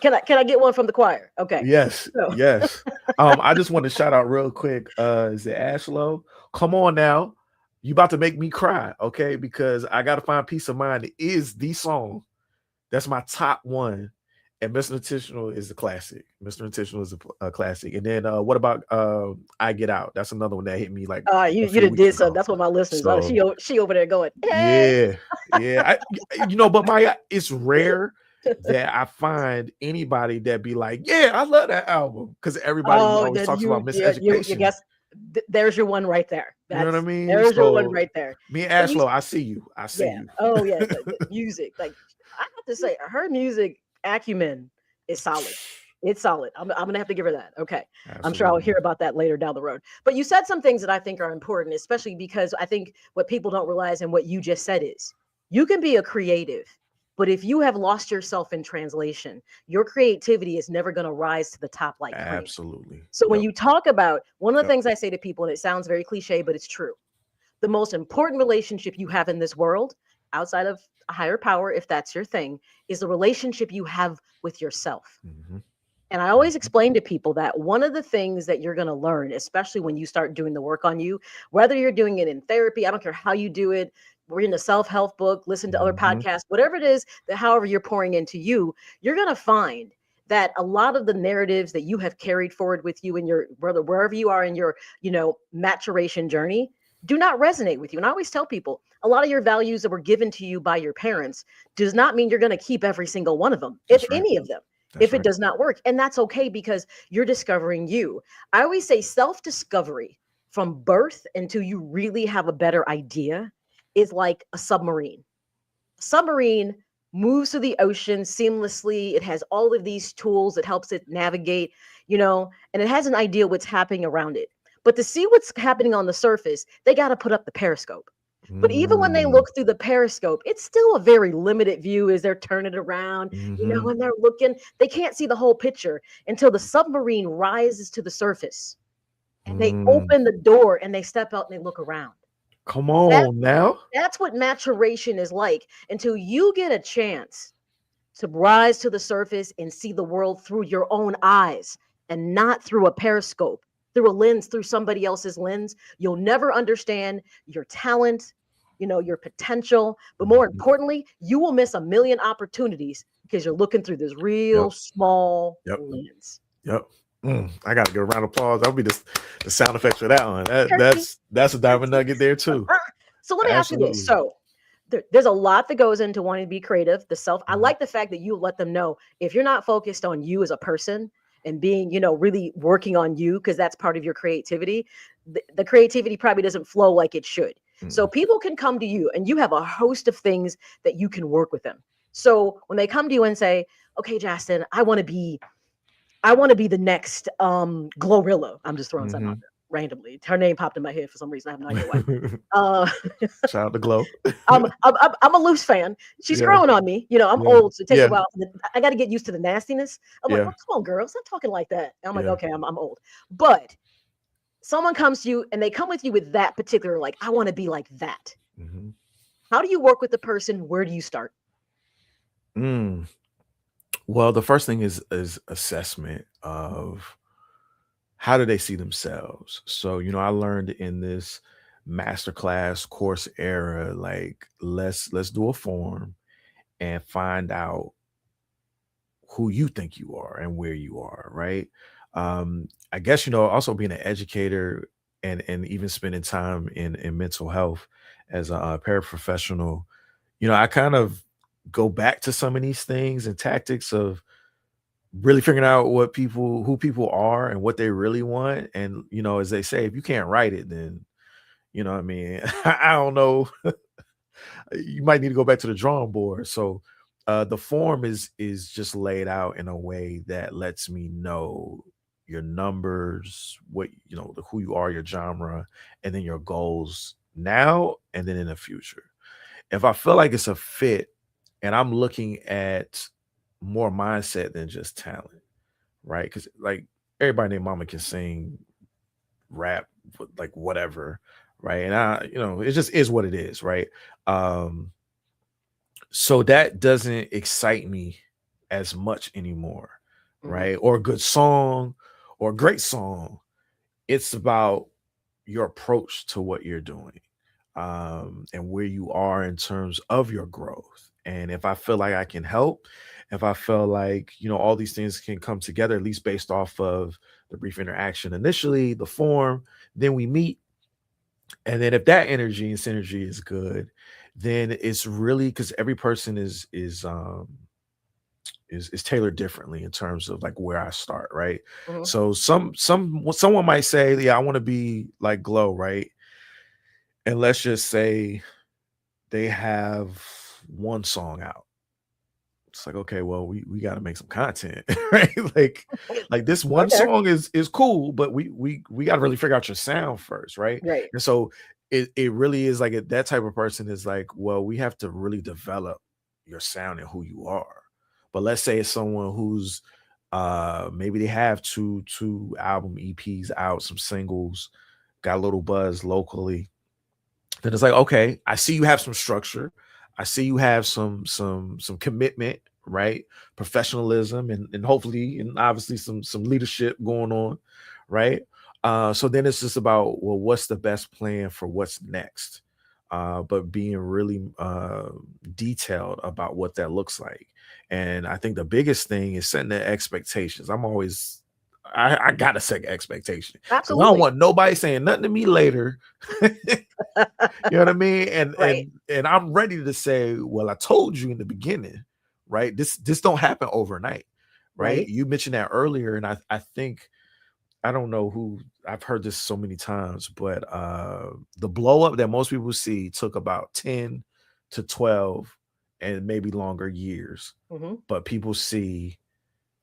Can I get one from the choir? Okay. yes, So. yes. I just want to shout out real quick. Is it Ashlow? Come on now. You about to make me cry, okay? Because I gotta find peace of mind. It is the song. That's my top one. And Mr. Intentional is a classic. Mr. Intentional is a classic. And then what about I Get Out? That's another one that hit me like You did something. That's what my listeners are. She over there going, hey. Yeah. But it's rare that I find anybody that be like, yeah, I love that album. Because everybody always talks about Miseducation. You guess there's your one right there. You know what I mean? There's your one right there. Me and Ashlow, I see you. I see you. Oh yeah, the music. Like I have to say, her music acumen is solid. It's solid. I'm gonna have to give her that. Okay. Absolutely. I'm sure I'll hear about that later down the road. But you said some things that I think are important, especially because I think what people don't realize and what you just said is you can be a creative, but if you have lost yourself in translation, your creativity is never going to rise to the top like cream. Absolutely. So when you talk about one of the things I say to people, and it sounds very cliche, but it's true. The most important relationship you have in this world, outside of a higher power, if that's your thing, is the relationship you have with yourself. Mm-hmm. And I always explain to people that one of the things that you're going to learn, especially when you start doing the work on you, whether you're doing it in therapy, I don't care how you do it, reading a self-help book, listen to other podcasts, whatever it is, that however you're pouring into you, you're going to find that a lot of the narratives that you have carried forward with you in your brother, wherever you are in your, maturation journey, do not resonate with you. And I always tell people, a lot of your values that were given to you by your parents does not mean you're going to keep every single one of them, any of them. If it does not work. And that's okay because you're discovering you. I always say self-discovery from birth until you really have a better idea is like a submarine. A submarine moves through the ocean seamlessly. It has all of these tools that helps it navigate, and it has an idea what's happening around it. But to see what's happening on the surface, they got to put up the periscope. But even when they look through the periscope, it's still a very limited view as they're turning around, and they're looking. They can't see the whole picture until the submarine rises to the surface and they open the door and they step out and they look around. Come on now. That's what maturation is like until you get a chance to rise to the surface and see the world through your own eyes and not through a periscope, through a lens, through somebody else's lens. You'll never understand your talent, your potential, but more importantly, you will miss a million opportunities because you're looking through this real small lens. I gotta give a round of applause. That'll be the sound effects for that one. That's a diamond nugget there too. So let me ask you this. So there's a lot that goes into wanting to be creative. I like the fact that you let them know if you're not focused on you as a person and being, really working on you, because that's part of your creativity, the creativity probably doesn't flow like it should. So people can come to you and you have a host of things that you can work with them. So when they come to you and say, okay, Jastin, I want to be the next Glorilla. I'm just throwing something out there randomly. Her name popped in my head for some reason. I have no idea why. Shout out to Glow. I'm a loose fan. She's growing on me. I'm old, so it takes a while. I got to get used to the nastiness. I'm like, oh, come on, girl, stop talking like that. And I'm like, okay, I'm old. But someone comes to you and they come with you with that particular, like, I want to be like that. How do you work with the person? Where do you start? Well, the first thing is assessment of how do they see themselves. So, I learned in this masterclass course era, like let's do a form and find out who you think you are and where you are, right? I guess, also being an educator and even spending time in mental health as a paraprofessional, I kind of go back to some of these things and tactics of really figuring out who people are and what they really want. And, as they say, if you can't write it, then, I don't know, you might need to go back to the drawing board. So the form is just laid out in a way that lets me know your numbers, what, who you are, your genre, and then your goals now, and then in the future. If I feel like it's a fit, and I'm looking at more mindset than just talent, right? Because like everybody named Mama can sing, rap, like whatever, right? And it just is what it is, right? So that doesn't excite me as much anymore, right? Or a good song or a great song. It's about your approach to what you're doing, and where you are in terms of your growth. And if I feel like I can help, if I feel like, all these things can come together, at least based off of the brief interaction initially, the form, then we meet. And then if that energy and synergy is good, then it's really, because every person is tailored differently in terms of like where I start, right? So someone might say, yeah, I want to be like Glow, right? And let's just say they have one song out. It's like, okay, well, we got to make some content, right? like this one song is cool, but we got to really figure out your sound first, right? And so it really is like that type of person is like, well, we have to really develop your sound and who you are. But let's say it's someone who's maybe they have two album EPs out, some singles, got a little buzz locally. Then it's like, okay, I see you have some structure. I see you have some commitment, right? Professionalism and hopefully and obviously some leadership going on, right? So then it's just about, well, what's the best plan for what's next? But being really detailed about what that looks like. And I think the biggest thing is setting the expectations. I gotta set expectations. Absolutely. I don't want nobody saying nothing to me later. You know what I mean? And I'm ready to say, well, I told you in the beginning, right? This don't happen overnight, right? You mentioned that earlier, and I think, I don't know who, I've heard this so many times, but the blow up that most people see took about 10 to 12 and maybe longer years. But people see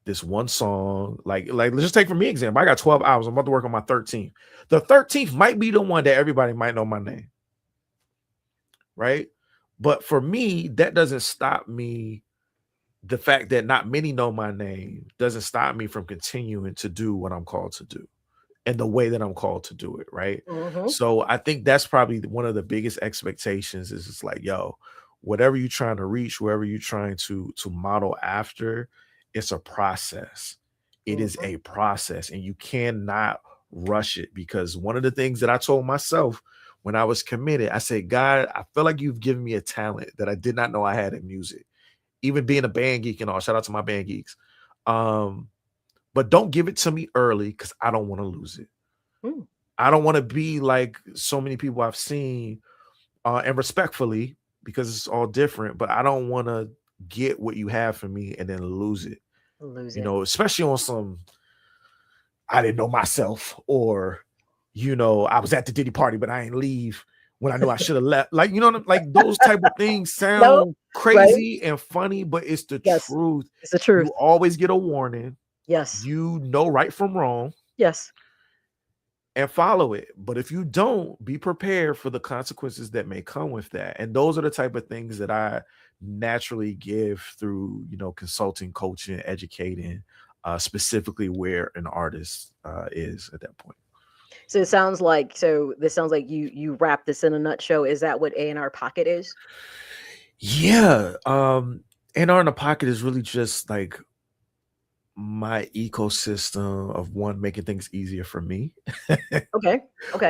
this one song, like let's just take for me example. I got 12 hours. I'm about to work on my 13th. The 13th might be the one that everybody might know my name. right? But for me, that doesn't stop me. The fact that not many know my name doesn't stop me from continuing to do what I'm called to do and the way that I'm called to do it, right? Mm-hmm. So I think that's probably one of the biggest expectations is it's like, yo, whatever you're trying to reach, wherever you're trying to model after, it's a process. It is Mm-hmm. a process, and you cannot rush it, because one of the things that I told myself when I was committed, I said, God, I feel like you've given me a talent that I did not know I had in music, even being a band geek and all. Shout out to my band geeks. But don't give it to me early, because I don't want to lose it. Mm. I don't want to be like so many people I've seen, and respectfully, because it's all different, but I don't want to get what you have for me and then lose it. Lose You it. know, especially on some, I didn't know myself, or, I was at the Diddy party, but I ain't leave when I knew I should have left. Like, like those type of things No, sound right? crazy and funny, but it's the Yes, truth. it's the truth. You always get a warning. Yes, You know right from wrong, yes. and follow it. But if you don't, be prepared for the consequences that may come with that. And those are the type of things that I naturally give through, consulting, coaching, educating, specifically where an artist is at that point. So this sounds like you wrap this in a nutshell. Is that what A&R Pocket is? Yeah. A&R in the Pocket is really just like my ecosystem of one, making things easier for me. Okay.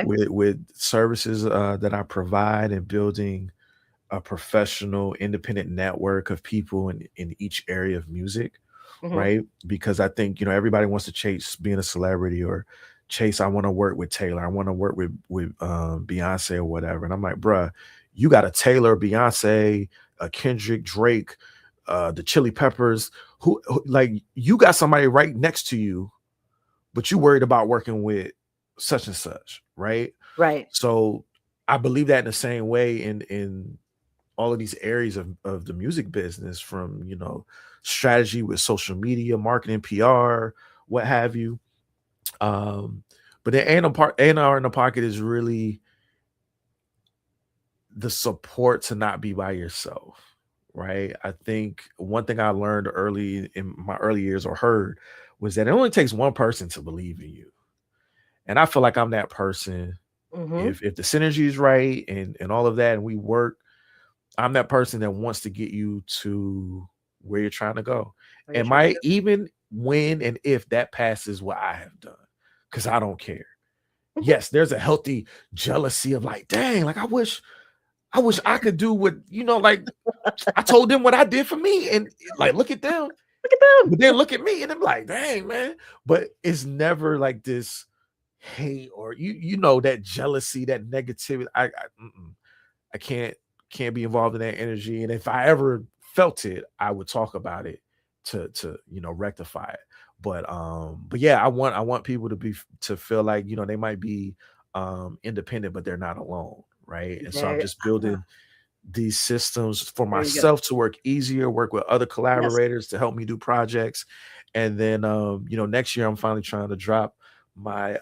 with services that I provide, and building a professional independent network of people in each area of music, Mm-hmm. right? Because I think, everybody wants to chase being a celebrity, or chase, I want to work with Taylor, I want to work with Beyonce or whatever. And I'm like, bruh, you got a Taylor, Beyonce, Kendrick, Drake, the Chili Peppers, who like, you got somebody right next to you, but you worried about working with such and such, right? Right. So I believe that in the same way in all of these areas of the music business, from, strategy with social media, marketing, PR, what have you. But then A&R in the Pocket is really the support to not be by yourself, right? I think one thing I learned early in my early years, or heard, was that it only takes one person to believe in you. And I feel like I'm that person. Mm-hmm. If the synergy is right, and all of that, and we work, I'm that person that wants to get you to where you're trying to go. And might even when and if that passes what I have done, because I don't care. Yes, there's a healthy jealousy of like, dang, like I wish I could do what, like I told them what I did for me, and like, look at them. But then look at me, and I'm like, dang, man. But it's never like this hate, or that jealousy, that negativity. I can't be involved in that energy. And if I ever felt it, I would talk about it to rectify it. But yeah, I want people to feel like, they might be independent, but they're not alone, right? And so I'm just building these systems for myself to work easier, work with other collaborators to help me do projects. And then next year I'm finally trying to drop my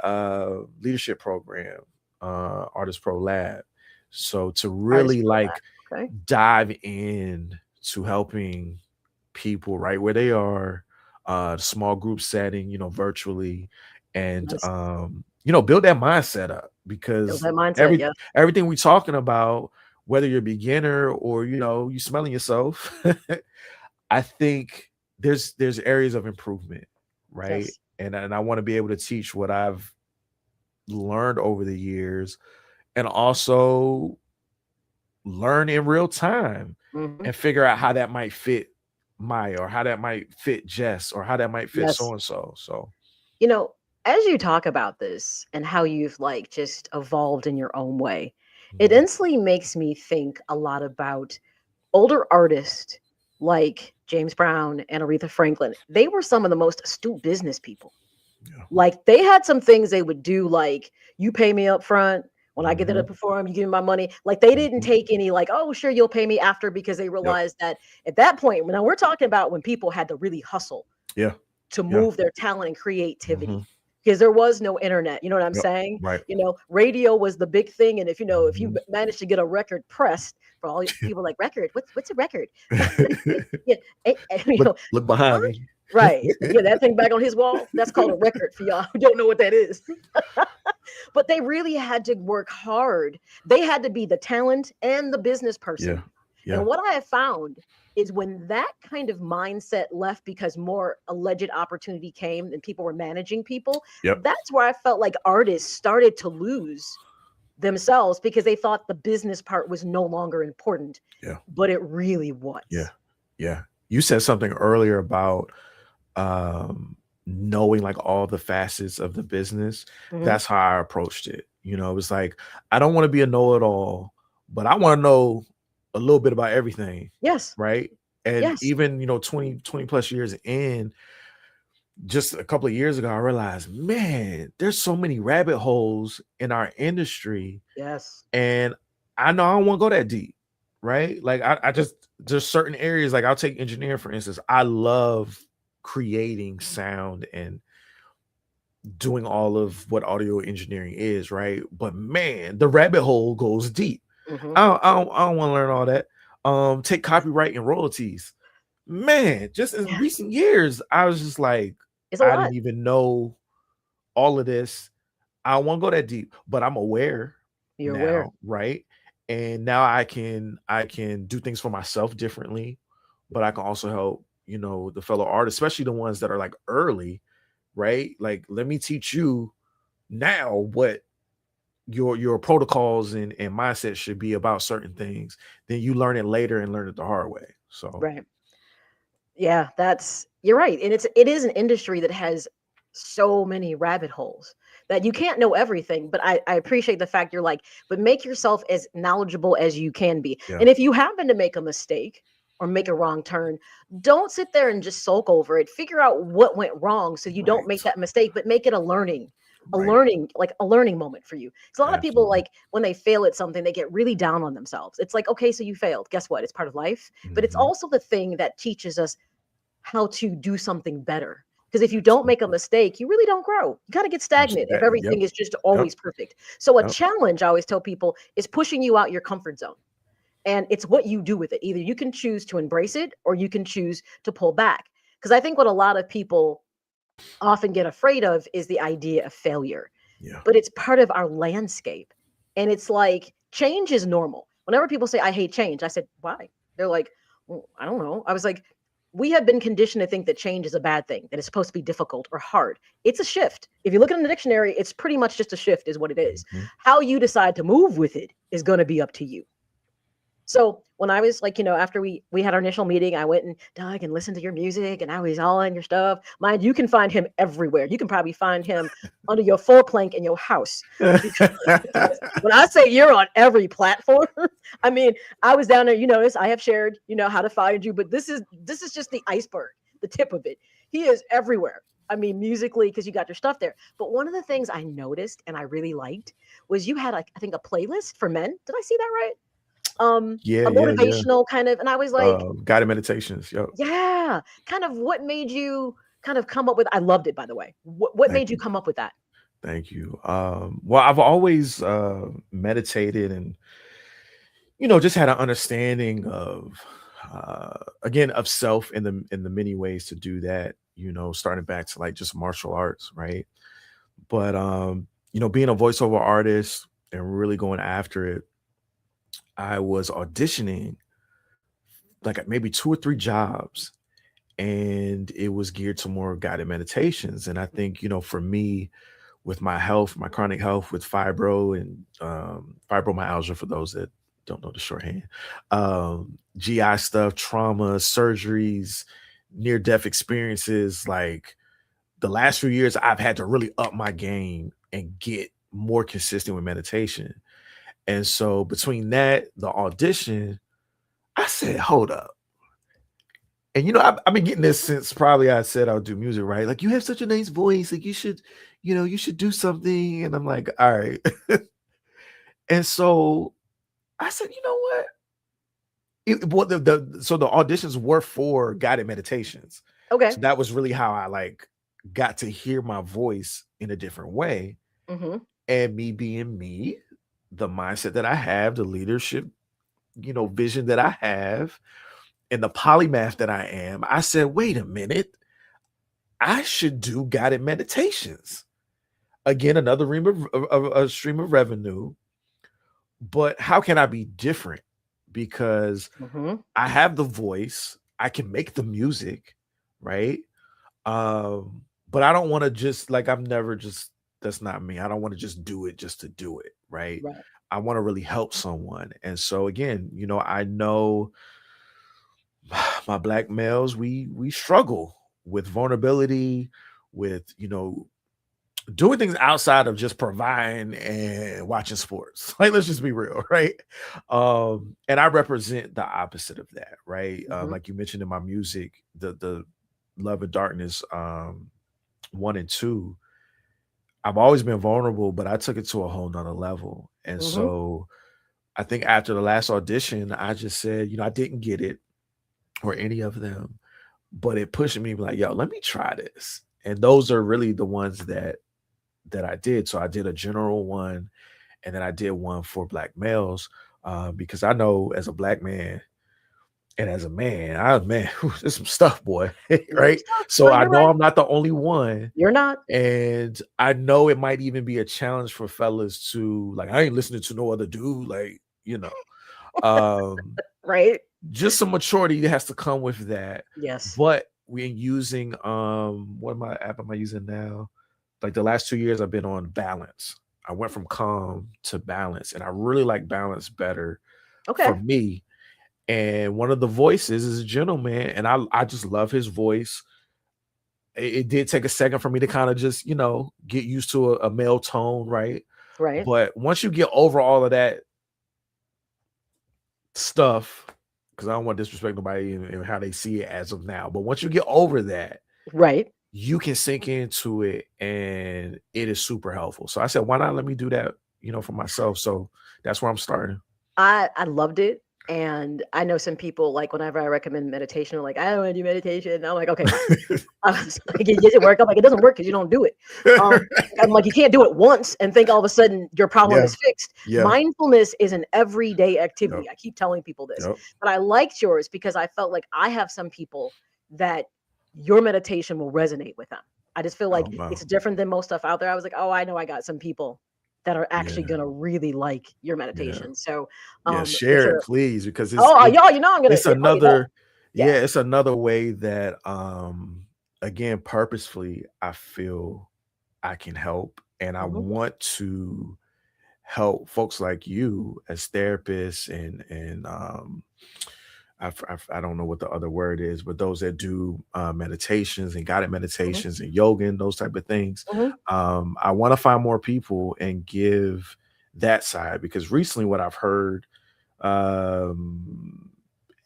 leadership program, Artist Pro Lab. So to really dive in to helping people right where they are, small group setting, virtually, and build that mindset up, because everything we're talking about, whether you're a beginner or you smelling yourself, I think there's areas of improvement, right? Yes. And I want to be able to teach what I've learned over the years, and also learn in real time, and figure out how that might fit Maya, or how that might fit Jess, or how that might fit so-and-so. So, as you talk about this and how you've like just evolved in your own way, it instantly makes me think a lot about older artists like James Brown and Aretha Franklin. They were some of the most astute business people. Yeah. Like, they had some things they would do, like, you pay me up front. When I get there to perform, you give me my money. Like, they didn't take any like, oh, sure, you'll pay me after, because they realized that at that point, now we're talking about when people had to really hustle to move their talent and creativity. because there was no internet. You know what I'm Yep. saying? Right. Radio was the big thing. And if you Mhm. managed to get a record pressed, for all you people like, record, what's a record? Yeah, Look behind me. right. Yeah, that thing back on his wall, that's called a record for y'all who don't know what that is. But they really had to work hard. They had to be the talent and the business person. Yeah. And what I have found is when that kind of mindset left because more alleged opportunity came and people were managing people, Yep. that's where I felt like artists started to lose themselves because they thought the business part was no longer important. Yeah. But it really was. Yeah. You said something earlier about knowing like all the facets of the business. Mhm. That's how I approached it. It was like, I don't want to be a know-it-all, but I want to know a little bit about everything. Yes. Right. And Yes. even, 20 plus years in, just a couple of years ago, I realized, man, there's so many rabbit holes in our industry. Yes. And I know I don't want to go that deep. Right. Like I just, there's certain areas, like I'll take engineering, for instance. I love creating sound and doing all of what audio engineering is. Right. But man, the rabbit hole goes deep. Mhm. I don't want to learn all that. Take copyright and royalties. Man, just in recent years, I was just like, It's a I lot. didn't even know all of this. I don't want to go that deep, but I'm aware You're now, aware. right? And now I can do things for myself differently, but I can also help, the fellow artists, especially the ones that are like early, right? Like, let me teach you now what your protocols and mindset should be about certain things. Then you learn it later and learn it the hard way. So Right. Yeah, you're right. And it is an industry that has so many rabbit holes that you can't know everything. But I appreciate the fact you're like, but make yourself as knowledgeable as you can be. Yeah. And if you happen to make a mistake or make a wrong turn, don't sit there and just sulk over it. Figure out what went wrong so you don't make that mistake, but make it a learning moment for you. Because a lot of people, like, when they fail at something, they get really down on themselves. It's like, okay, so you failed. Guess what? It's part of life. But it's also the thing that teaches us how to do something better. Because if you don't make a mistake, you really don't grow. You kind of get stagnant if everything is just always perfect. So a challenge, I always tell people, is pushing you out your comfort zone. And it's what you do with it. Either you can choose to embrace it or you can choose to pull back. Because I think what a lot of people often get afraid of is the idea of failure. Yeah. But it's part of our landscape. And it's like, change is normal. Whenever people say, I hate change, I said, why? They're like, well, I don't know. I was like, we have been conditioned to think that change is a bad thing, that it's supposed to be difficult or hard. It's a shift. If you look in the dictionary, it's pretty much just a shift is what it is. How you decide to move with it is going to be up to you. So when I was like, after we had our initial meeting, I went and Doug and listened to your music and I was all in your stuff. Mind you can find him everywhere. You can probably find him under your floor plank in your house. When I say you're on every platform, I mean, I was down there, notice I have shared, how to find you, but this is just the iceberg, the tip of it. He is everywhere. I mean, musically, because you got your stuff there. But one of the things I noticed and I really liked was you had, I think, a playlist for men. Did I see that right? A motivational kind of, and I was like, guided meditations. Yep. Yeah. Kind of what made you kind of come up with, I loved it, by the way. What made you come up with that? Thank you. Well, I've always meditated and, just had an understanding of, again, of self in the many ways to do that, starting back to like just martial arts. Right. But, being a voiceover artist and really going after it, I was auditioning like maybe 2 or 3 jobs, and it was geared to more guided meditations. And I think, for me, with my health, my chronic health with fibro and fibromyalgia, for those that don't know the shorthand, GI stuff, trauma, surgeries, near-death experiences, like the last few years, I've had to really up my game and get more consistent with meditation. And so between that, the audition, I said, hold up. And, I've been getting this since probably I said I'll do music, right? Like, you have such a nice voice. Like, you should do something. And I'm like, all right. And so I said, you know what? So the auditions were for guided meditations. Okay. So that was really how I like got to hear my voice in a different way. Mm-hmm. And me being me, the mindset that I have, the leadership, vision that I have, and the polymath that I am, I said, wait a minute, I should do guided meditations. Again, another stream of revenue. But how can I be different? Because Mm-hmm. I have the voice, I can make the music, right? But I don't want to just that's not me. I don't want to just do it just to do it, right? Right. I want to really help someone. And so again, I know my Black males, we struggle with vulnerability, with doing things outside of just providing and watching sports. Like, let's just be real, right? And I represent the opposite of that, right? Mm-hmm. Like you mentioned in my music, the Love and Darkness 1 and 2, I've always been vulnerable, but I took it to a whole nother level. And Mm-hmm. so I think after the last audition, I just said, I didn't get it or any of them, but it pushed me like, yo, let me try this. And those are really the ones that I did. So I did a general one, and then I did one for Black males, because I know as a Black man and as a man, there's some stuff, boy, right? So I know I'm not the only one. You're not. And I know it might even be a challenge for fellas to, like, I ain't listening to no other dude, like, Right. Just some maturity that has to come with that. Yes. But we're using, what app am I using now? Like the last 2 years I've been on Balance. I went from Calm to Balance, and I really like Balance better for me. And one of the voices is a gentleman, and I just love his voice. It did take a second for me to kind of just, get used to a male tone, right? Right. But once you get over all of that stuff, because I don't want to disrespect nobody and how they see it as of now, but once you get over that, right, you can sink into it, and it is super helpful. So I said, why not let me do that, for myself? So that's where I'm starting. I loved it. And I know some people, like, whenever I recommend meditation, are like, I don't want to do meditation. And I'm like, okay, I was like, does it work? I'm like, it doesn't work because you don't do it. I'm like, you can't do it once and think all of a sudden your problem is fixed. Mindfulness is an everyday activity. I keep telling people this, but I liked yours because I felt like I have some people that your meditation will resonate with them. I just feel like it's different than most stuff out there. I was like, oh, I know I got some people that are actually gonna really like your meditation. So share it, please, because it's I'm gonna. It's another, it's another way that again, purposefully, I feel I can help, and I want to help folks like you as therapists and I don't know what the other word is, but those that do meditations and guided meditations and yoga and those type of things. I want to find more people and give that side, because recently what I've heard,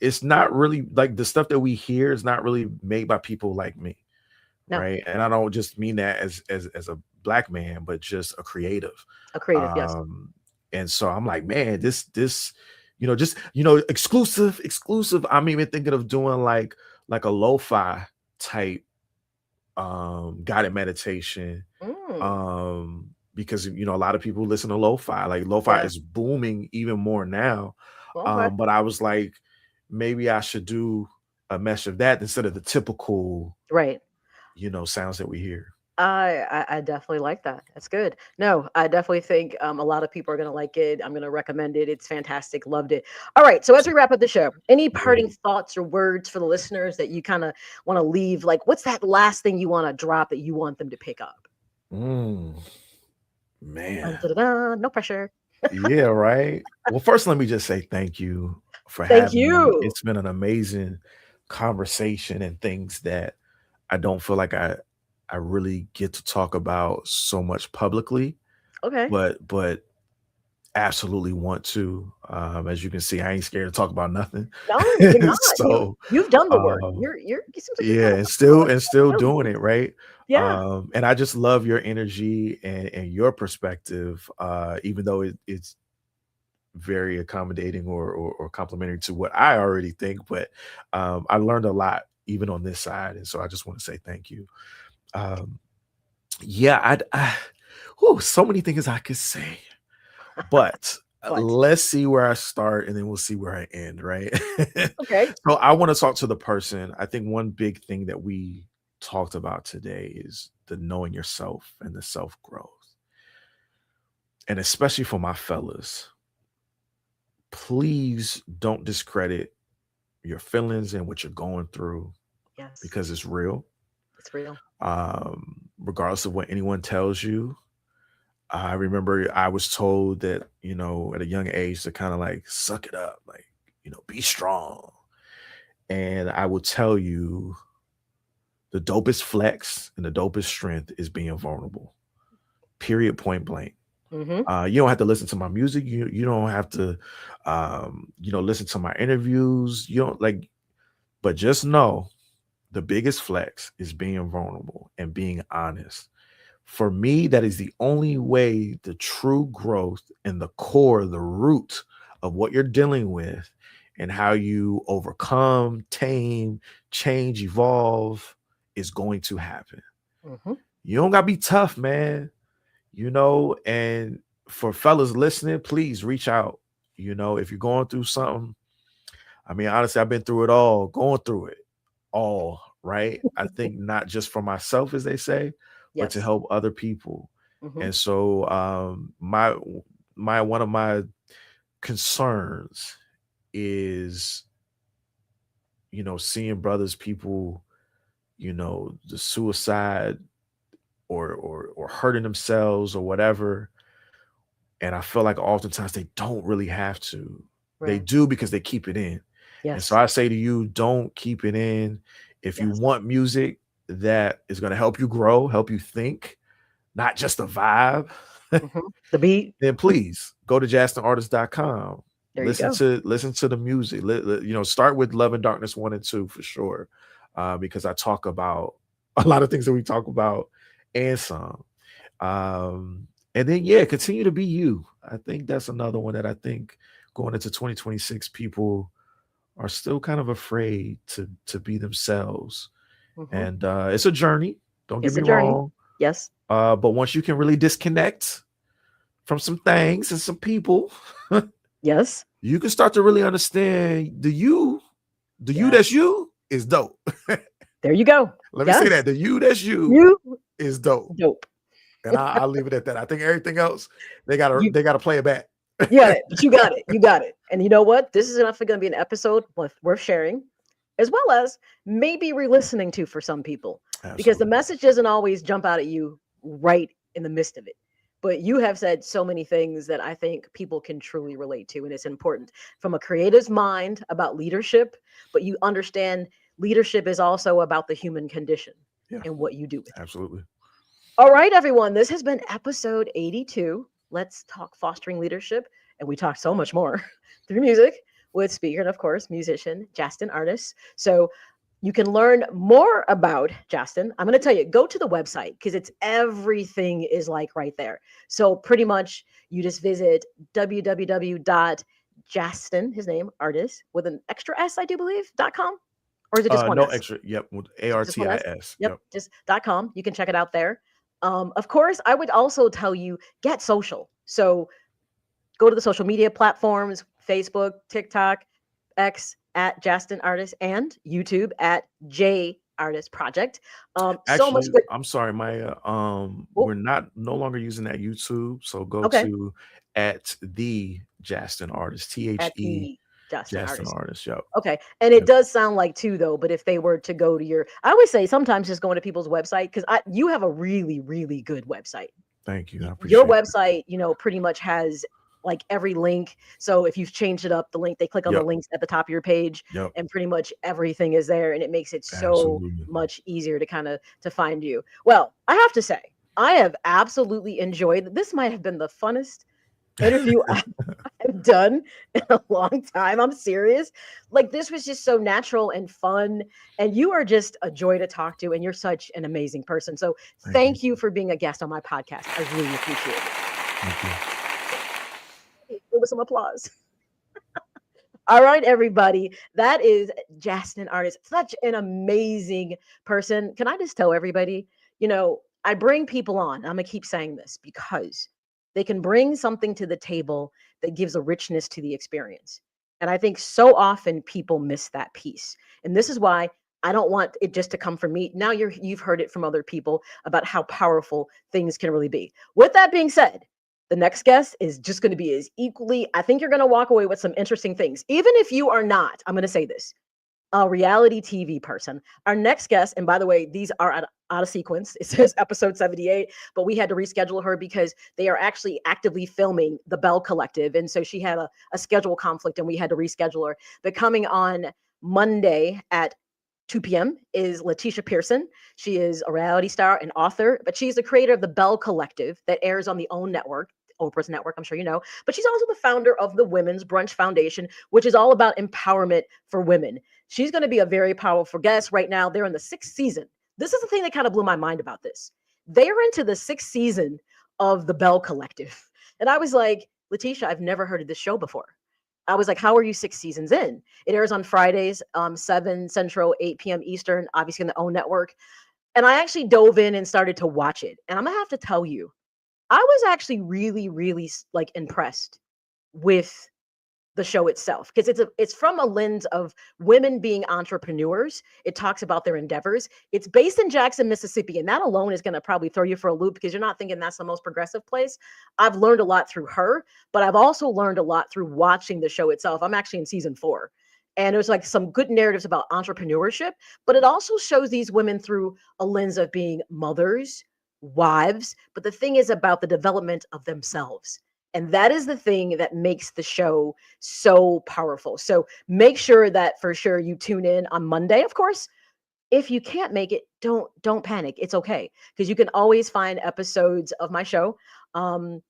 it's not really like the stuff that we hear is not really made by people like me. No. Right. And I don't just mean that as a Black man, but just a creative. Yes. And so I'm like, man, this exclusive. I'm even thinking of doing like a lo-fi type guided meditation. Because a lot of people listen to lo-fi. Like lo-fi is booming even more now. But I was like, maybe I should do a mesh of that instead of the typical sounds that we hear. I definitely like that. That's good. No, I definitely think a lot of people are going to like it. I'm going to recommend it. It's fantastic. Loved it. All right. So as we wrap up the show, any parting thoughts or words for the listeners that you kind of want to leave? Like, what's that last thing you want to drop that you want them to pick up? Man. No pressure. Yeah, right. Well, first, let me just say thank you for having me. It's been an amazing conversation and things that I don't feel like I really get to talk about so much publicly. Okay. But absolutely want to. As you can see, I ain't scared to talk about nothing. No, you're not. So you've done the work. You're and still doing it, right? Yeah. And I just love your energy and your perspective, even though it's very accommodating or complimentary to what I already think. But I learned a lot even on this side. And so I just want to say thank you. Um, yeah, so many things I could say, but let's see where I start and then we'll see where I end, right? Okay. So I want to talk to the person. I think one big thing that we talked about today is the knowing yourself and the self-growth. And especially for my fellas, please don't discredit your feelings and what you're going through Yes. because it's real. It's real. Regardless of what anyone tells you. I remember I was told that, at a young age to kind of like suck it up, like, be strong. And I will tell you the dopest flex and the dopest strength is being vulnerable. Period, point blank. Mm-hmm. You don't have to listen to my music. You don't have to, listen to my interviews. You don't but just know the biggest flex is being vulnerable and being honest. For me, that is the only way the true growth and the core, the root of what you're dealing with and how you overcome, tame, change, evolve is going to happen. Mm-hmm. You don't got to be tough, man. And for fellas listening, please reach out. If you're going through something, I mean, honestly, I've been through it all, going through it all, right? I think not just for myself, as they say, but to Yes. help other people. Mm-hmm. And so one of my concerns is, seeing people, the suicide or hurting themselves or whatever. And I feel like oftentimes they don't really have to. They Right. do because they keep it in. And Yes. so I say to you, don't keep it in. If you Yes. want music that is going to help you grow, help you think, not just a vibe, Mm-hmm. The beat. then please go to JastinArtis.com. There you go. Listen to the music. Start with Love and Darkness 1 and 2 for sure. Because I talk about a lot of things that we talk about and some. And then continue to be you. I think that's another one that I think going into 2026, people are still kind of afraid to be themselves. Mm-hmm. And it's a journey. Don't get It's me a journey. wrong. Yes. But once you can really disconnect from some things and some people, Yes. you can start to really understand the you Yes. that's you is dope. There you go. Let me say Yes. that. The you that's you You is dope. dope. And I'll leave it at that. I think everything else, they gotta play it back. Yeah, but you got it. You got it. And you know what? This is definitely going to be an episode worth sharing, as well as maybe re-listening to for some people. Because the Absolutely. message doesn't always jump out at you right in the midst of it. But you have said so many things that I think people can truly relate to. And it's important from a creative's mind about leadership, but you understand leadership is also about the human condition and what you do with it. Absolutely. All right, everyone. This has been episode 82. Let's talk fostering leadership. And we talked so much more through music with speaker and, of course, musician Jastin Artis. So you can learn more about Jastin. I'm going to tell you, go to the website because everything is like right there. So pretty much you just visit www.Jastin, his name, Artis, with an extra S, I do believe, .com. Or is it just one No S? extra. Yep. With ARTIS. Yep. Just .com. You can check it out there. Of course, I would also tell you, get social. So go to the social media platforms, Facebook, TikTok, X at Jastin Artis, and YouTube at J Artis Project. Actually, so much good. I'm sorry, Maya. We're no longer using that YouTube. So go to at the Jastin Artis, THE Jastin Artis. Yep. Okay. And it does sound like two though, but if they were to go to I always say sometimes just going to people's website, because you have a really, really good website. Thank you. I appreciate your website, pretty much has like every link. So if you've changed it up, the link, they click on the links at the top of your page and pretty much everything is there. And it makes it so much easier to to find you. Well, I have to say, I have absolutely enjoyed, this might have been the funnest interview I've done in a long time. I'm serious. Like, this was just so natural and fun. And you are just a joy to talk to. And you're such an amazing person. So thank you for being a guest on my podcast. I really appreciate it. Thank you. Give us some applause. All right, everybody. That is Jastin Artis. Such an amazing person. Can I just tell everybody, I bring people on. I'm going to keep saying this because they can bring something to the table that gives a richness to the experience. And I think so often people miss that piece. And this is why I don't want it just to come from me. Now you've heard it from other people about how powerful things can really be. With that being said, the next guest is just going to be as equally, I think you're going to walk away with some interesting things. Even if you are not, I'm going to say this, a reality TV person. Our next guest, and by the way, these are out of sequence. It says episode 78, but we had to reschedule her because they are actually actively filming the Bell Collective. And so she had a schedule conflict and we had to reschedule her. But coming on Monday at 2 p.m. is Letitia Pearson. She is a reality star and author, but she's the creator of the Bell Collective that airs on the OWN network, Oprah's network, I'm sure you know. But she's also the founder of the Women's Brunch Foundation, which is all about empowerment for women. She's going to be a very powerful guest. Right now, they're in the 6th season. This is the thing that kind of blew my mind about this. They are into the 6th season of the Bell Collective. And I was like, Letitia, I've never heard of this show before. I was like, how are you 6 seasons in? It airs on Fridays, 7 Central, 8 p.m. Eastern, obviously in the OWN network. And I actually dove in and started to watch it. And I'm going to have to tell you, I was actually really, really like impressed with the show itself because it's from a lens of women being entrepreneurs. It talks about their endeavors. It's based in Jackson, Mississippi, and that alone is going to probably throw you for a loop because you're not thinking that's the most progressive place. I've learned a lot through her, but I've also learned a lot through watching the show itself. I'm actually in season 4. And there's like some good narratives about entrepreneurship, but it also shows these women through a lens of being mothers, wives. But the thing is about the development of themselves. And that is the thing that makes the show so powerful. So make sure that for sure you tune in on Monday. Of course, if you can't make it, don't panic. It's okay. Because you can always find episodes of my show on,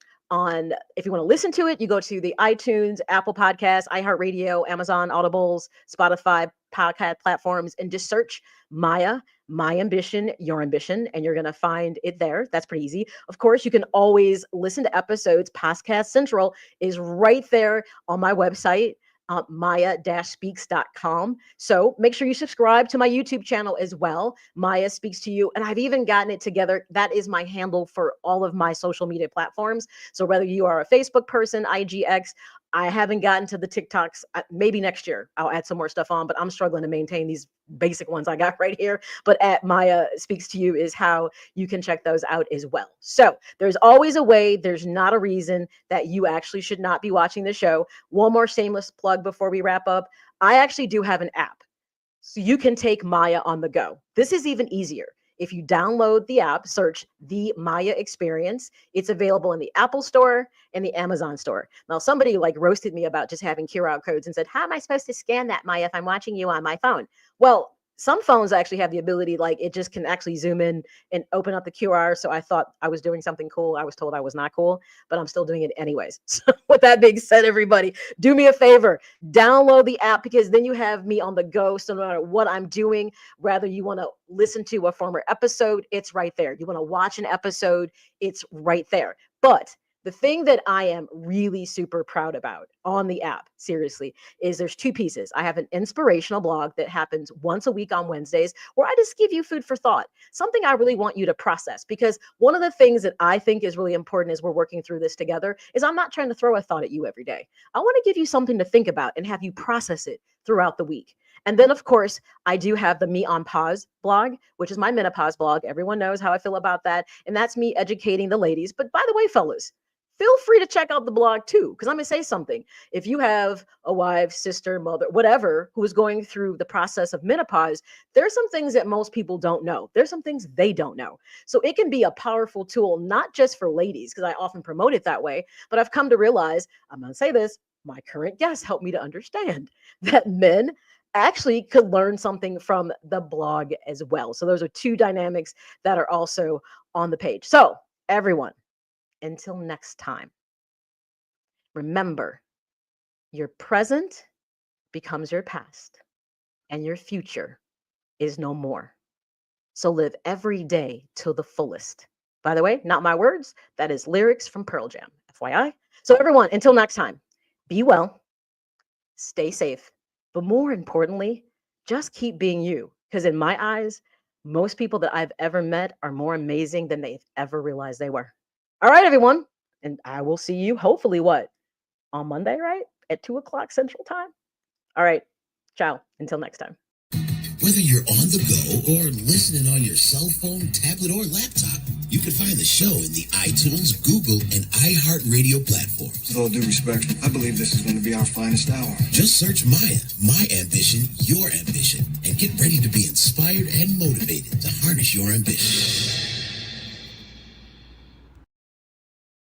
if you want to listen to it, you go to the iTunes, Apple Podcasts, iHeartRadio, Amazon, Audibles, Spotify podcast platforms, and just search M.A.Y.A., My Ambition, Your Ambition, and you're going to find it there. That's pretty easy. Of course, you can always listen to episodes. Podcast Central is right there on my website, M.A.Y.A.speaks.com. So make sure you subscribe to my YouTube channel as well. M.A.Y.A. Speaks to You. And I've even gotten it together. That is my handle for all of my social media platforms. So whether you are a Facebook person, IGX, I haven't gotten to the TikToks. Maybe next year I'll add some more stuff on, but I'm struggling to maintain these basic ones I got right here. But at M.A.Y.A. Speaks to You is how you can check those out as well. So there's always a way. There's not a reason that you actually should not be watching the show. One more shameless plug before we wrap up. I actually do have an app. So you can take M.A.Y.A. on the go. This is even easier. If you download the app, search the M.A.Y.A. Experience. It's available in the Apple Store and the Amazon Store. Now, somebody like roasted me about just having QR codes and said, how am I supposed to scan that, M.A.Y.A., if I'm watching you on my phone? Well, some phones actually have the ability, like it just can actually zoom in and open up the QR. So I thought I was doing something cool. I was told I was not cool, but I'm still doing it anyways. So with that being said, everybody, do me a favor, download the app because then you have me on the go. So no matter what I'm doing, whether you want to listen to a former episode, it's right there. You want to watch an episode, it's right there. But the thing that I am really super proud about on the app, seriously, is there's 2 pieces. I have an inspirational blog that happens once a week on Wednesdays where I just give you food for thought, something I really want you to process. Because one of the things that I think is really important as we're working through this together is I'm not trying to throw a thought at you every day. I want to give you something to think about and have you process it throughout the week. And then, of course, I do have the Me on Pause blog, which is my menopause blog. Everyone knows how I feel about that. And that's me educating the ladies. But by the way, fellas, feel free to check out the blog too, because I'm going to say something. If you have a wife, sister, mother, whatever, who is going through the process of menopause, there's some things that most people don't know. There's some things they don't know. So it can be a powerful tool, not just for ladies, because I often promote it that way, but I've come to realize, I'm going to say this, my current guests helped me to understand that men actually could learn something from the blog as well. So those are 2 dynamics that are also on the page. So everyone, until next time, remember, your present becomes your past and your future is no more. So live every day to the fullest. By the way, not my words. That is lyrics from Pearl Jam, FYI. So everyone, until next time, be well, stay safe, but more importantly, just keep being you. Because in my eyes, Most people that I've ever met are more amazing than they've ever realized they were. All right, everyone. And I will see you hopefully on Monday, right? At 2:00 Central Time. All right. Ciao. Until next time. Whether you're on the go or listening on your cell phone, tablet, or laptop, you can find the show in the iTunes, Google, and iHeartRadio platforms. With all due respect, I believe this is going to be our finest hour. Just search Maya, My Ambition, Your Ambition, and get ready to be inspired and motivated to harness your ambition.